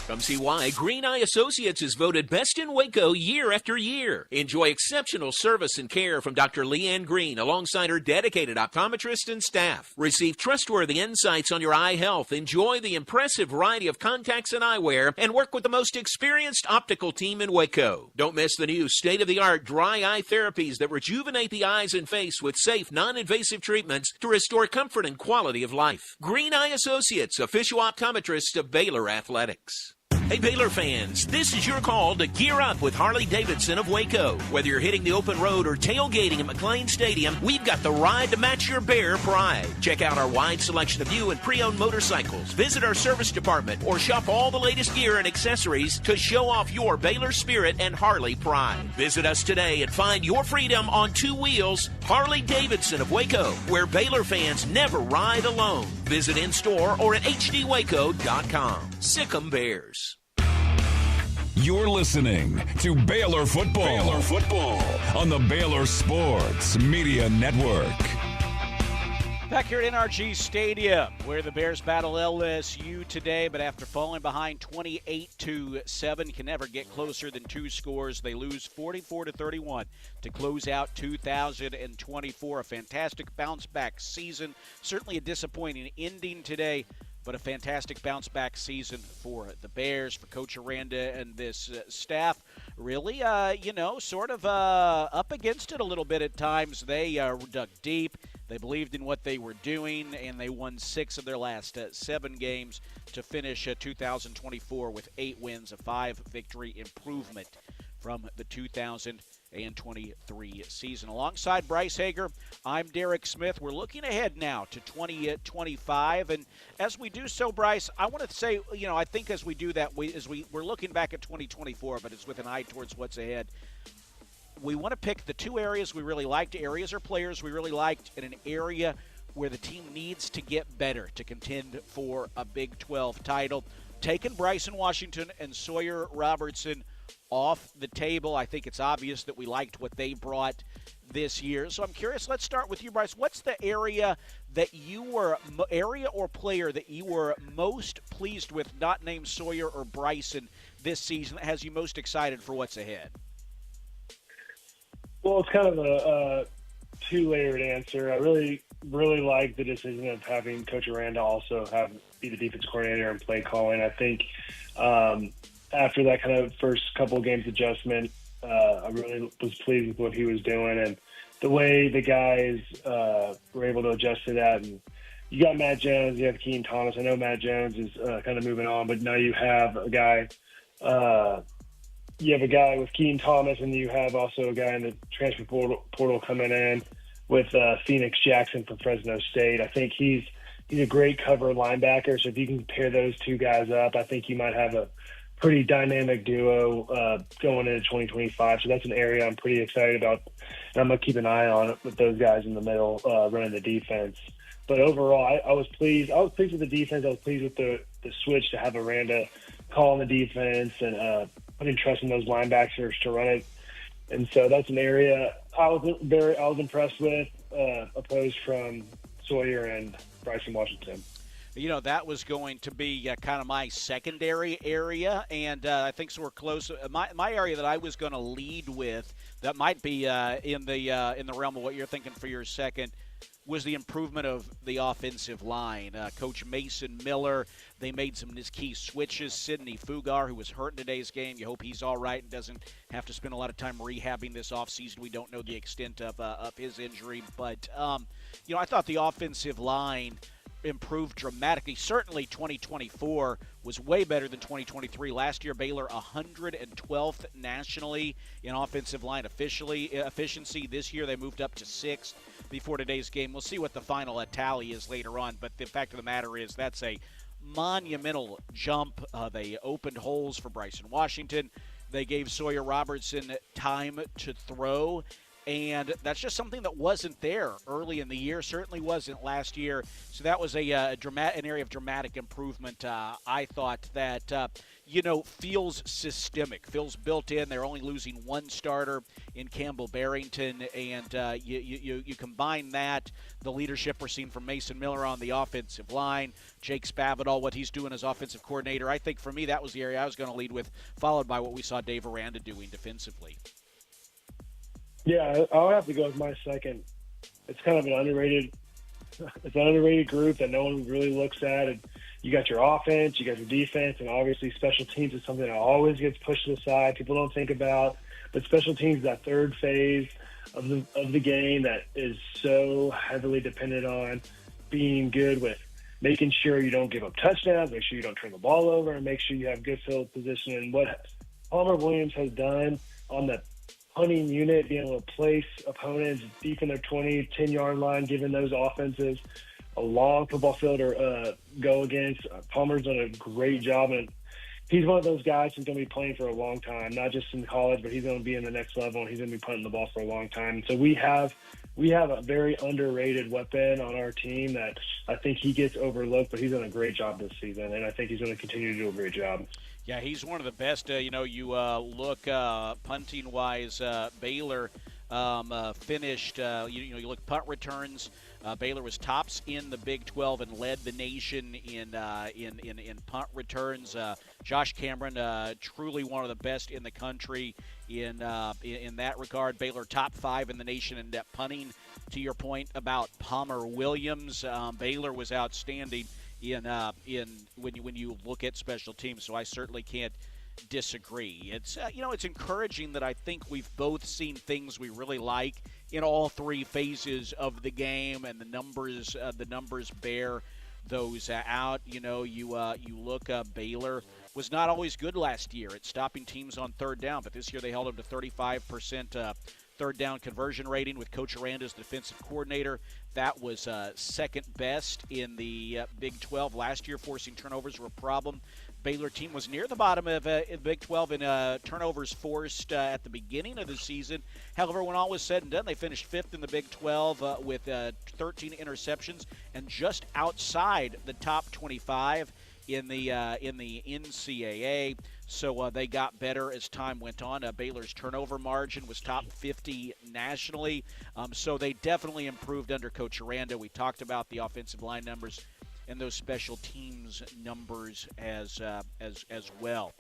Come see why Green Eye Associates is voted best in Waco year after year. Enjoy exceptional service and care from Dr. Leanne Green alongside her dedicated optometrist and staff. Receive trustworthy insights on your eye health. Enjoy the impressive variety of contacts and eyewear, and work with the most experienced optical team in Waco. Don't miss the new state-of-the-art dry eye therapies that rejuvenate the eyes and face with safe, non-invasive treatments to restore comfort and quality of life. Green Eye Associates, official optometrist of Baylor Athletics. Hey Baylor fans, this is your call to gear up with Harley-Davidson of Waco. Whether you're hitting the open road or tailgating at McLean Stadium, we've got the ride to match your Bear pride. Check out our wide selection of new and pre-owned motorcycles, visit our service department, or shop all the latest gear and accessories to show off your Baylor spirit and Harley pride. Visit us today and find your freedom on 2 wheels. Harley-Davidson of Waco, where Baylor fans never ride alone. Visit in-store or at hdwaco.com. Sic 'em Bears. You're listening to Baylor Football. Baylor Football on the Baylor Sports Media Network. Back here at NRG Stadium, where the Bears battle LSU today, but after falling behind 28-7, can never get closer than 2 scores. They lose 44-31 to close out 2024. A fantastic bounce-back season. Certainly a disappointing ending today, but a fantastic bounce-back season for the Bears, for Coach Aranda and this staff. Really, sort of up against it a little bit at times. They dug deep. They believed in what they were doing, and they won 6 of their last 7 games to finish 2024 with 8 wins, a 5-victory improvement from the 2023 season. Alongside Bryce Hager, I'm Derek Smith. We're looking ahead now to 2025, and as we do so, Bryce, I want to say, I think as we do that, we're looking back at 2024, but it's with an eye towards what's ahead. We want to pick the 2 areas we really liked, areas or players we really liked, in an area where the team needs to get better to contend for a Big 12 title. Taking Bryson Washington and Sawyer Robertson off the table, I think it's obvious that we liked what they brought this year. So I'm curious, let's start with you, Bryce. What's the area or player that you were most pleased with, not named Sawyer or Bryson, this season that has you most excited for what's ahead? Well, it's kind of two-layered answer. I really like the decision of having Coach Aranda also be the defense coordinator and play calling. I think after that kind of first couple of games adjustment, I really was pleased with what he was doing and the way the guys were able to adjust to that. And you got Matt Jones, you have Keaton Thomas. I know Matt Jones is kind of moving on, but now you have a guy. You have a guy with Keaton Thomas, and you have also a guy in the transfer portal coming in with Phoenix Jackson from Fresno State. I think he's a great cover linebacker. So if you can pair those two guys up, I think you might have a pretty dynamic duo going into 2025. So that's an area I'm pretty excited about, and I'm gonna keep an eye on it with those guys in the middle running the defense. But overall, I was pleased. I was pleased with the defense. I was pleased with the switch to have Aranda call on the defense and putting trust in those linebackers to run it. And so that's an area I was impressed with, opposed from Sawyer and Bryson Washington. You know, that was going to be kind of my secondary area, and I think so we're close. My area that I was going to lead with that might be in the realm of what you're thinking for your second was the improvement of the offensive line. Coach Mason Miller, they made some key switches. Sidney Fugar, who was hurt in today's game, you hope he's all right and doesn't have to spend a lot of time rehabbing this offseason. We don't know the extent of his injury. But, you know, I thought the offensive line improved dramatically. Certainly 2024 was way better than 2023. Last year, Baylor 112th nationally in offensive line efficiency. This year, they moved up to 6th before today's game. We'll see what the final tally is later on, but the fact of the matter is that's a monumental jump. They opened holes for Bryson Washington. They gave Sawyer Robertson time to throw. And that's just something that wasn't there early in the year, certainly wasn't last year. So that was an area of dramatic improvement. I thought that, feels systemic, feels built in. They're only losing one starter in Campbell Barrington. And you combine that, the leadership we're seeing from Mason Miller on the offensive line, Jake Spavital, what he's doing as offensive coordinator. I think for me that was the area I was going to lead with, followed by what we saw Dave Aranda doing defensively. Yeah, I'll have to go with my second. It's kind of an underrated group that no one really looks at. And you got your offense, you got your defense, and obviously special teams is something that always gets pushed to the side. People don't think about, but special teams is that third phase of the game that is so heavily dependent on being good with making sure you don't give up touchdowns, make sure you don't turn the ball over, and make sure you have good field position. And what Palmer Williams has done on the punting unit, being able to place opponents deep in their 20, 10-yard line, giving those offenses a long football field to go against. Palmer's done a great job, and he's one of those guys who's going to be playing for a long time, not just in college, but he's going to be in the next level, and he's going to be punting the ball for a long time. And so we have a very underrated weapon on our team that I think he gets overlooked, but he's done a great job this season, and I think he's going to continue to do a great job. Yeah, he's one of the best. You look punting-wise, Baylor finished. You look punt returns. Baylor was tops in the Big 12 and led the nation in punt returns. Josh Cameron, truly one of the best in the country in that regard. Baylor top 5 in the nation in net punting. To your point about Palmer Williams, Baylor was outstanding when you look at special teams. So I certainly can't disagree. It's it's encouraging that I think we've both seen things we really like in all three phases of the game, and the numbers bear those out. You look, Baylor was not always good last year at stopping teams on third down, but this year they held them to 35% third down conversion rating with Coach Aranda as the defensive coordinator. That was second best in the Big 12 last year. Forcing turnovers were a problem. Baylor team was near the bottom of Big 12 in turnovers forced at the beginning of the season. However, when all was said and done, they finished 5th in the Big 12 with 13 interceptions and just outside the top 25 in the NCAA. So they got better as time went on. Baylor's turnover margin was top 50 nationally. So they definitely improved under Coach Aranda. We talked about the offensive line numbers and those special teams numbers as well.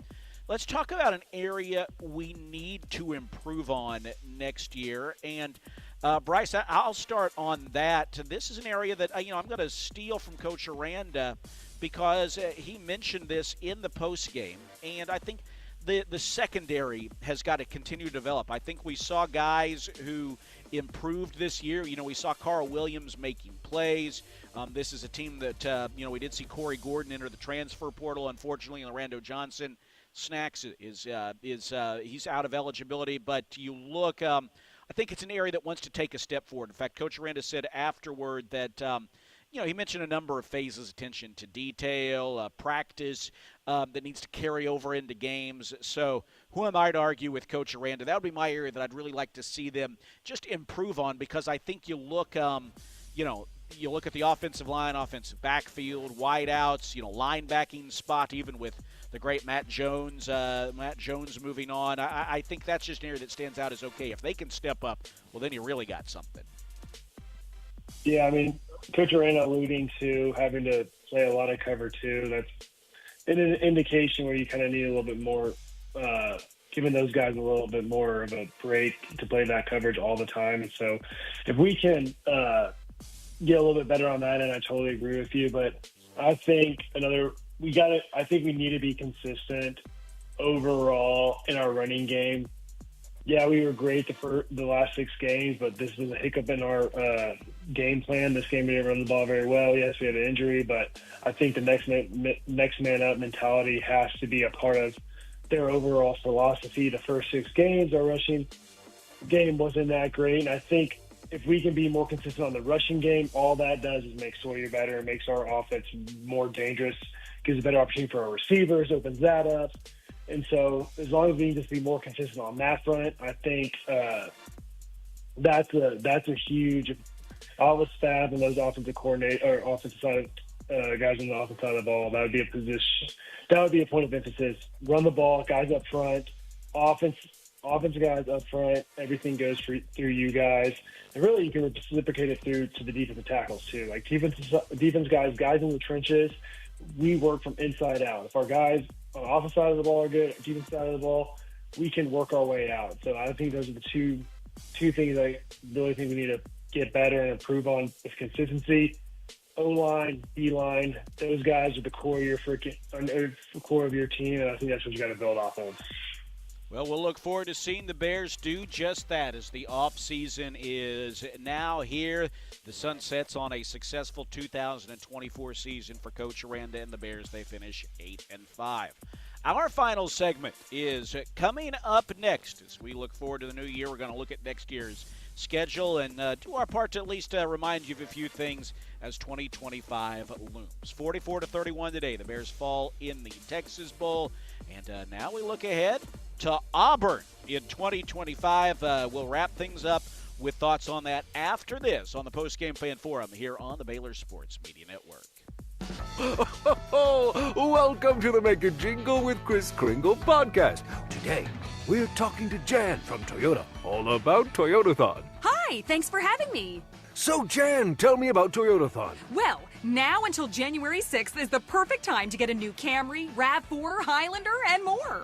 Let's talk about an area we need to improve on next year. And Bryce, I'll start on that. This is an area that I'm going to steal from Coach Aranda because he mentioned this in the postgame, and I think the secondary has got to continue to develop. I think we saw guys who improved this year. We saw Carl Williams making plays. This is a team that, we did see Corey Gordon enter the transfer portal, unfortunately, and Orlando Johnson Snacks is he's out of eligibility. But you look, I think it's an area that wants to take a step forward. In fact, Coach Aranda said afterward that, he mentioned a number of phases, attention to detail, practice that needs to carry over into games. So who am I to argue with Coach Aranda? That would be my area that I'd really like to see them just improve on, because I think you look, you look at the offensive line, offensive backfield, wideouts, linebacking spot, even with the great Matt Jones moving on. I think that's just an area that stands out as okay. If they can step up, well, then you really got something. Yeah, I mean, Coach Aranda alluding to having to play a lot of cover two. That's an indication where you kind of need a little bit more, giving those guys a little bit more of a break to play that coverage all the time. And so if we can get a little bit better on that, and I totally agree with you, but I think I think we need to be consistent overall in our running game. Yeah, we were great the last 6 games, but this was a hiccup in our game plan. This game we didn't run the ball very well. Yes, we had an injury, but I think the next man up mentality has to be a part of their overall philosophy. The first 6 games, our rushing game wasn't that great, and I think if we can be more consistent on the rushing game, all that does is make Sawyer better. It makes our offense more dangerous, gives a better opportunity for our receivers, opens that up. And so as long as we can just be more consistent on that front, I think that's a huge – all the staff and those offensive side guys on the offensive side of the ball, that would be a position – that would be a point of emphasis. Run the ball, guys up front, offensive guys up front, everything goes through you guys. And really you can reciprocate it through to the defensive tackles too. Like defense guys in the trenches, we work from inside out. If our guys on the offensive side of the ball are good, defense side of the ball, we can work our way out. So I think those are the two things I really think we need to get better and improve on is consistency. O-line, D-line, those guys are the core of your core of your team, and I think that's what you got to build off of. Well, we'll look forward to seeing the Bears do just that as the offseason is now here. The sun sets on a successful 2024 season for Coach Aranda and the Bears. They finish 8-5. Our final segment is coming up next. As we look forward to the new year, we're going to look at next year's schedule and do our part to at least remind you of a few things as 2025 looms. 44-31 today. The Bears fall in the Texas Bowl. And now we look ahead to Auburn in 2025. We'll wrap things up with thoughts on that after this on the Postgame Fan Forum here on the Baylor Sports Media Network. Welcome to the Make a Jingle with Chris Kringle podcast. Today, we're talking to Jan from Toyota, all about Toyotathon. Hi, thanks for having me. So, Jan, tell me about Toyotathon. Well, now until January 6th is the perfect time to get a new Camry, RAV4, Highlander, and more.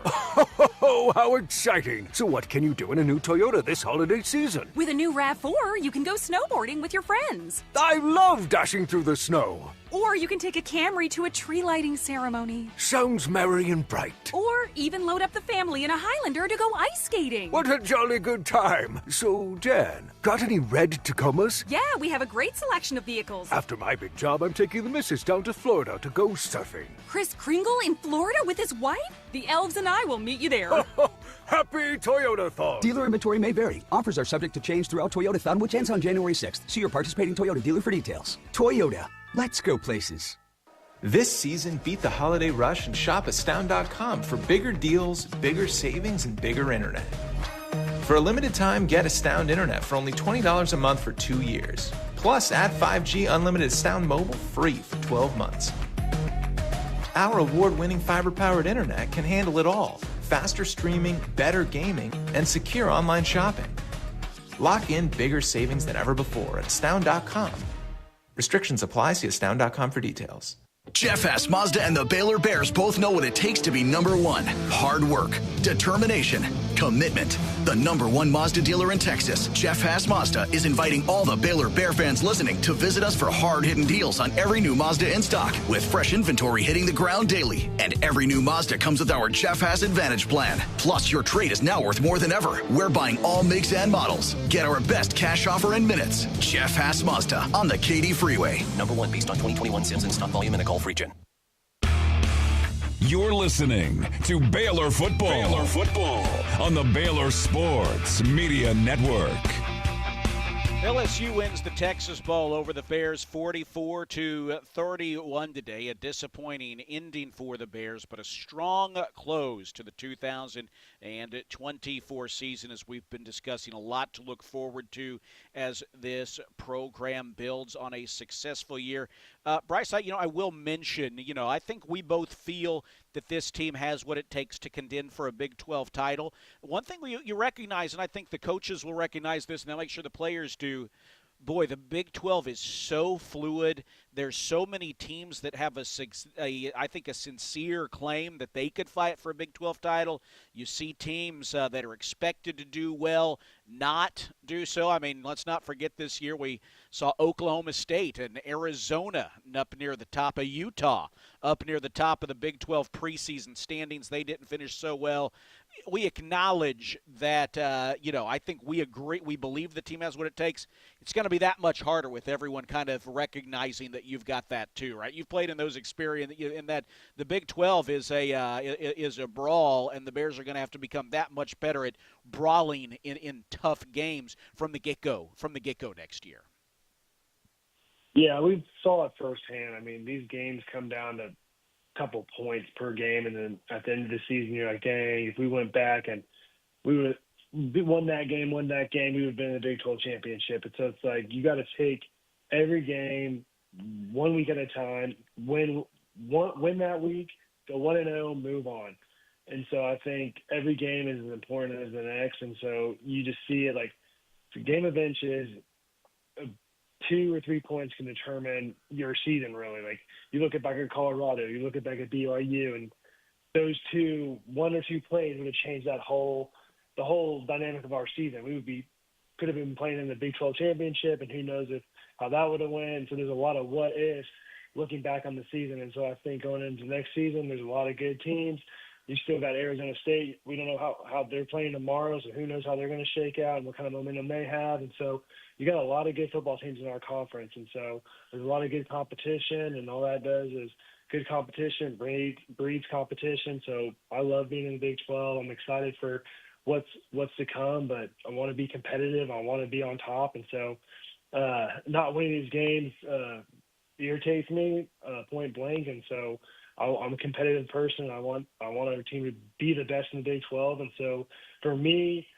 Oh, how exciting. So what can you do in a new Toyota this holiday season? With a new RAV4, you can go snowboarding with your friends. I love dashing through the snow. Or you can take a Camry to a tree lighting ceremony. Sounds merry and bright. Or even load up the family in a Highlander to go ice skating. What a jolly good time. So, Jan, got any red Tacomas? Yeah, we have a great selection of vehicles. After my big job, I'm taking the missus down to Florida to go surfing. Chris Kringle in Florida with his wife? The elves and I will meet you there. Happy Toyotathon! Dealer inventory may vary. Offers are subject to change throughout Toyotathon, which ends on January 6th. See your participating Toyota dealer for details. Toyota. Let's go places. This season, beat the holiday rush and shop Astound.com for bigger deals, bigger savings, and bigger internet. For a limited time, get Astound Internet for only $20 a month for 2 years. Plus, add 5G unlimited Astound Mobile free for 12 months. Our award-winning fiber-powered internet can handle it all. Faster streaming, better gaming, and secure online shopping. Lock in bigger savings than ever before at Astound.com. Restrictions apply. See Astound.com for details. Jeff Haas Mazda and the Baylor Bears both know what it takes to be number one. Hard work, determination, commitment. The number one Mazda dealer in Texas, Jeff Haas Mazda, is inviting all the Baylor Bear fans listening to visit us for hard-hitting deals on every new Mazda in stock, with fresh inventory hitting the ground daily. And every new Mazda comes with our Jeff Haas Advantage plan. Plus, your trade is now worth more than ever. We're buying all makes and models. Get our best cash offer in minutes. Jeff Haas Mazda on the Katy Freeway. Number one based on 2021 sales and stock volume in the Gulf region. You're listening to Baylor Football. Baylor Football on the Baylor Sports Media Network. LSU wins the Texas Bowl over the Bears 44-31 today. A disappointing ending for the Bears, but a strong close to the 2024 season, as we've been discussing. A lot to look forward to as this program builds on a successful year. Bryce, I will mention, I think we both feel that this team has what it takes to contend for a Big 12 title. One thing you recognize, and I think the coaches will recognize this, and they'll make sure the players do, boy, the Big 12 is so fluid. There's so many teams that have I think a sincere claim that they could fight for a Big 12 title. You see teams that are expected to do well not do so. I mean, let's not forget this year we saw Oklahoma State and Arizona up near the top of Utah, up near the top of the Big 12 preseason standings. They didn't finish so well. We acknowledge that, I think we agree. We believe the team has what it takes. It's going to be that much harder with everyone kind of recognizing that you've got that too, right? You've played in those experiences, in that the Big 12 is a brawl, and the Bears are going to have to become that much better at brawling in tough games from the get-go next year. Yeah, we saw it firsthand. I mean, these games come down to couple points per game, and then at the end of the season you're like, dang, if we went back and we would won that game, we would have been in the Big 12 championship. And so it's like you got to take every game 1 week at a time, win that week, go 1-0, move on. And so I think every game is as important as the next, and so you just see it like the game of inches. 2 or 3 points can determine your season, really. Like, you look back at Colorado, you look back at BYU, and those 1 or 2 plays would have changed the whole dynamic of our season. We could have been playing in the Big 12 championship, and who knows how that would have went. So there's a lot of what ifs looking back on the season. And so I think going into next season, there's a lot of good teams. You still got Arizona State. We don't know how they're playing tomorrow, so who knows how they're going to shake out and what kind of momentum they have. And so you got a lot of good football teams in our conference. And so there's a lot of good competition, and all that does is good competition breeds competition. So I love being in the Big 12. I'm excited for what's to come, but I want to be competitive. I want to be on top. And so not winning these games irritates me point blank. And so I'm a competitive person. I want our team to be the best in the Big 12. And so for me,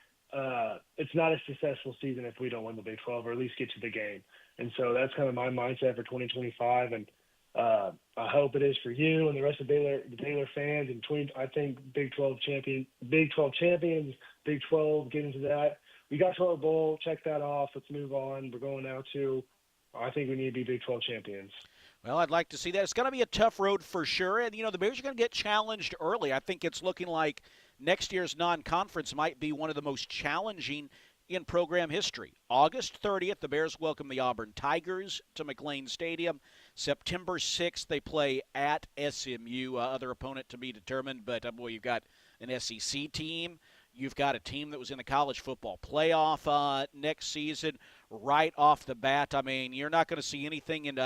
it's not a successful season if we don't win the Big 12 or at least get to the game. And so that's kind of my mindset for 2025. And I hope it is for you and the rest of the Baylor fans. And I think Big 12 champions, Big 12 get into that. We got to our bowl. Check that off. Let's move on. We're going now to, I think we need to be Big 12 champions. Well, I'd like to see that. It's going to be a tough road for sure. And, the Bears are going to get challenged early. I think it's looking like next year's non-conference might be one of the most challenging in program history. August 30th, the Bears welcome the Auburn Tigers to McLean Stadium. September 6th, they play at SMU, other opponent to be determined. But, you've got an SEC team. You've got a team that was in the college football playoff next season. Right off the bat, I mean, you're not going to see anything in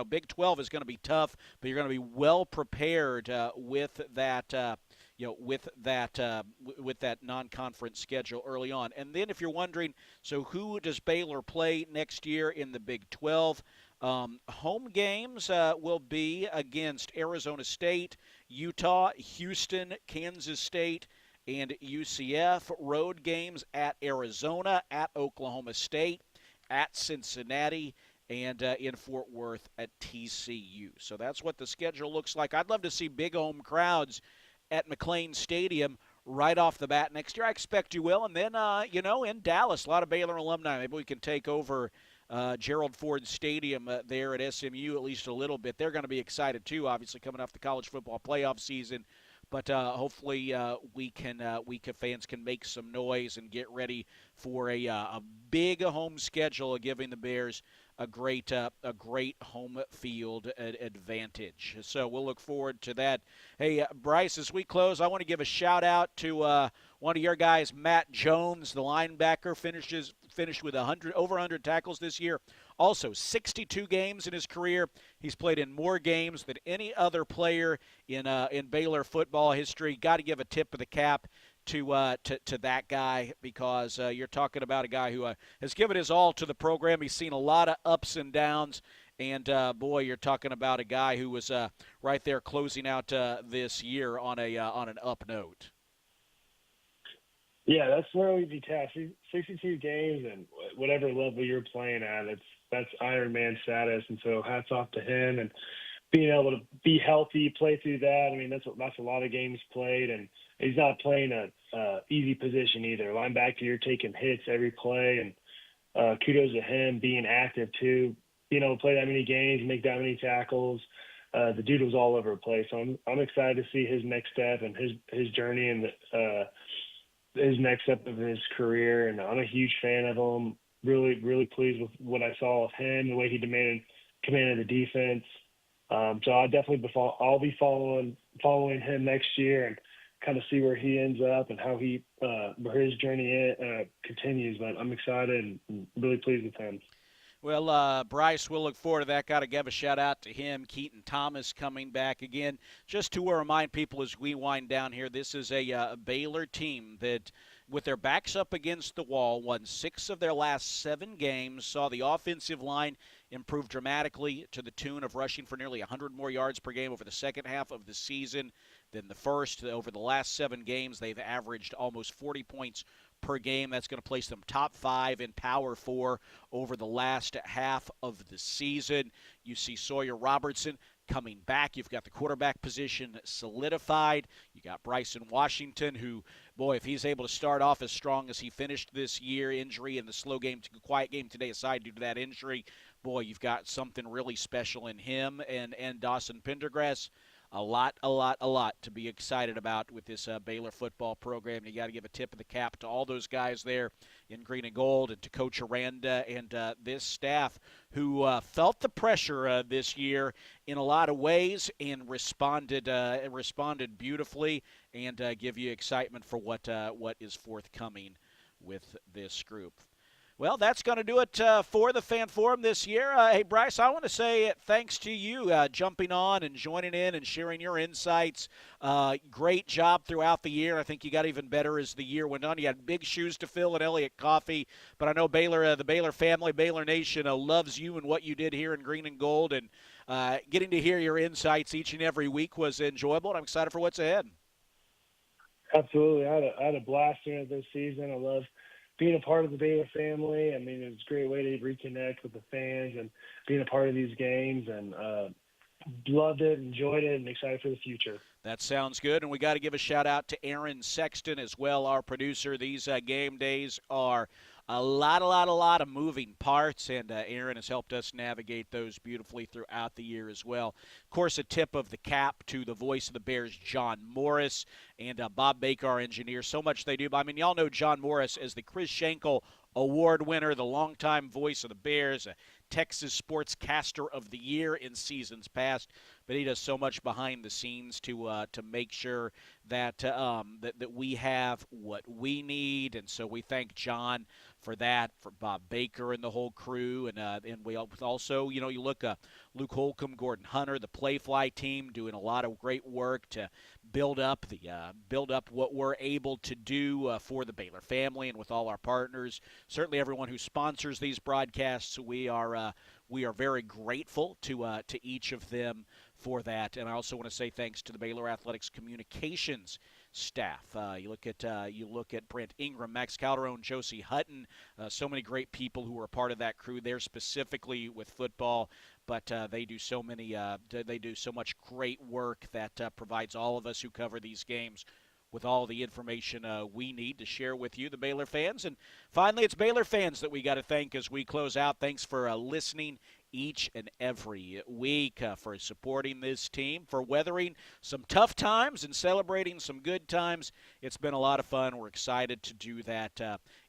Big 12 is going to be tough, but you're going to be well prepared with that non-conference schedule early on. And then if you're wondering, so who does Baylor play next year in the Big 12? Home games will be against Arizona State, Utah, Houston, Kansas State, and UCF. Road games at Arizona, at Oklahoma State, at Cincinnati, and in Fort Worth at TCU. So that's what the schedule looks like. I'd love to see big home crowds at McLean Stadium right off the bat next year. I expect you will. And then, in Dallas, a lot of Baylor alumni. Maybe we can take over Gerald Ford Stadium there at SMU at least a little bit. They're going to be excited too, obviously coming off the college football playoff season. But hopefully fans can make some noise and get ready for a big home schedule, giving the Bears a great home field advantage. So we'll look forward to that. Hey, Bryce, as we close, I want to give a shout out to one of your guys, Matt Jones, the linebacker, finished with over 100 tackles this year. Also, 62 games in his career. He's played in more games than any other player in Baylor football history. Got to give a tip of the cap to that guy, because you're talking about a guy who has given his all to the program. He's seen a lot of ups and downs, and boy, you're talking about a guy who was right there closing out this year on an up note. Yeah, that's where we'd be tasked. 62 games and whatever level you're playing at, that's Iron Man status. And so hats off to him, and being able to be healthy, play through that. I mean, that's a lot of games played, and he's not playing a easy position either. Linebacker, you're taking hits every play, and kudos to him being active too. Being able to play that many games, make that many tackles. The dude was all over the place. So I'm excited to see his next step and his journey and his next step of his career. And I'm a huge fan of him. Really, really pleased with what I saw of him, the way he commanded the defense. So I'll definitely I'll be following him next year and kind of see where he ends up and how where his journey continues. But I'm excited and really pleased with him. Well, Bryce, we'll look forward to that. Got to give a shout-out to him. Keaton Thomas coming back again. Just to remind people as we wind down here, this is a Baylor team that, with their backs up against the wall, won 6 of their last 7 games, saw the offensive line improve dramatically to the tune of rushing for nearly 100 more yards per game over the second half of the season than the first. Over the last 7 games, they've averaged almost 40 points per game. That's going to place them top 5 in Power 4 over the last half of the season. You see Sawyer Robertson coming back. You've got the quarterback position solidified. You got Bryson Washington, who, boy, if he's able to start off as strong as he finished this year, injury and the quiet game today aside due to that injury, boy, you've got something really special in him. And Dawson Pendergrass, a lot to be excited about with this Baylor football program. You got to give a tip of the cap to all those guys there in green and gold, and to Coach Aranda and this staff who felt the pressure this year in a lot of ways and responded beautifully, and give you excitement for what is forthcoming with this group. Well, that's going to do it for the Fan Forum this year. Hey, Bryce, I want to say thanks to you jumping on and joining in and sharing your insights. Great job throughout the year. I think you got even better as the year went on. You had big shoes to fill at Elliott Coffee, but I know Baylor, the Baylor family, Baylor Nation loves you and what you did here in green and gold, and getting to hear your insights each and every week was enjoyable, and I'm excited for what's ahead. Absolutely. I had a blast during this season. I love being a part of the Baylor family. I mean, it's a great way to reconnect with the fans and being a part of these games, and loved it, enjoyed it, and excited for the future. That sounds good, and we got to give a shout-out to Aaron Sexton as well, our producer. These game days are a lot of moving parts, and Aaron has helped us navigate those beautifully throughout the year as well. Of course, a tip of the cap to the voice of the Bears, John Morris, and Bob Baker, our engineer. So much they do. But, I mean, y'all know John Morris as the Chris Schenkel Award winner, the longtime voice of the Bears, a Texas Sportscaster of the Year in seasons past. But he does so much behind the scenes to make sure that that we have what we need, and so we thank John for that, for Bob Baker and the whole crew, and we also, you look Luke Holcomb, Gordon Hunter, the Playfly team doing a lot of great work to build up what we're able to do for the Baylor family and with all our partners. Certainly, everyone who sponsors these broadcasts, we are very grateful to each of them for that. And I also want to say thanks to the Baylor Athletics communications staff. You look at Brent Ingram, Max Calderon, Josie Hutton, so many great people who are a part of that crew there specifically with football. But they do so much great work that provides all of us who cover these games with all the information we need to share with you, the Baylor fans. And finally, it's Baylor fans that we got to thank as we close out. Thanks for listening each and every week, for supporting this team, for weathering some tough times and celebrating some good times. It's been a lot of fun. We're excited to do that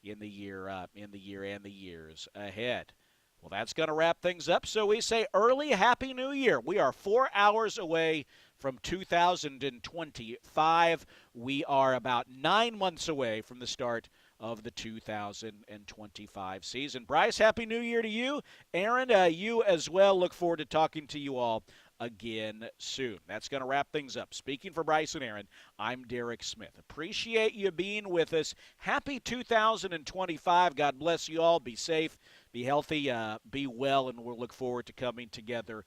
in the year and the years ahead. Well, that's going to wrap things up. So we say early Happy New Year. We are 4 hours away from 2025. We are about 9 months away from the start of the 2025 season. Bryce, Happy New Year to you. Aaron, you as well. Look forward to talking to you all again soon. That's going to wrap things up. Speaking for Bryce and Aaron, I'm Derek Smith. Appreciate you being with us. Happy 2025. God bless you all. Be safe. Be healthy, be well, and we'll look forward to coming together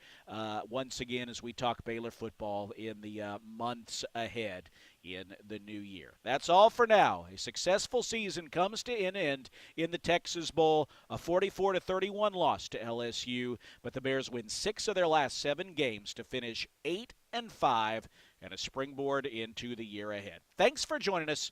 once again as we talk Baylor football in the months ahead in the new year. That's all for now. A successful season comes to an end in the Texas Bowl, a 44-31 loss to LSU, but the Bears win 6 of their last 7 games to finish 8-5 and a springboard into the year ahead. Thanks for joining us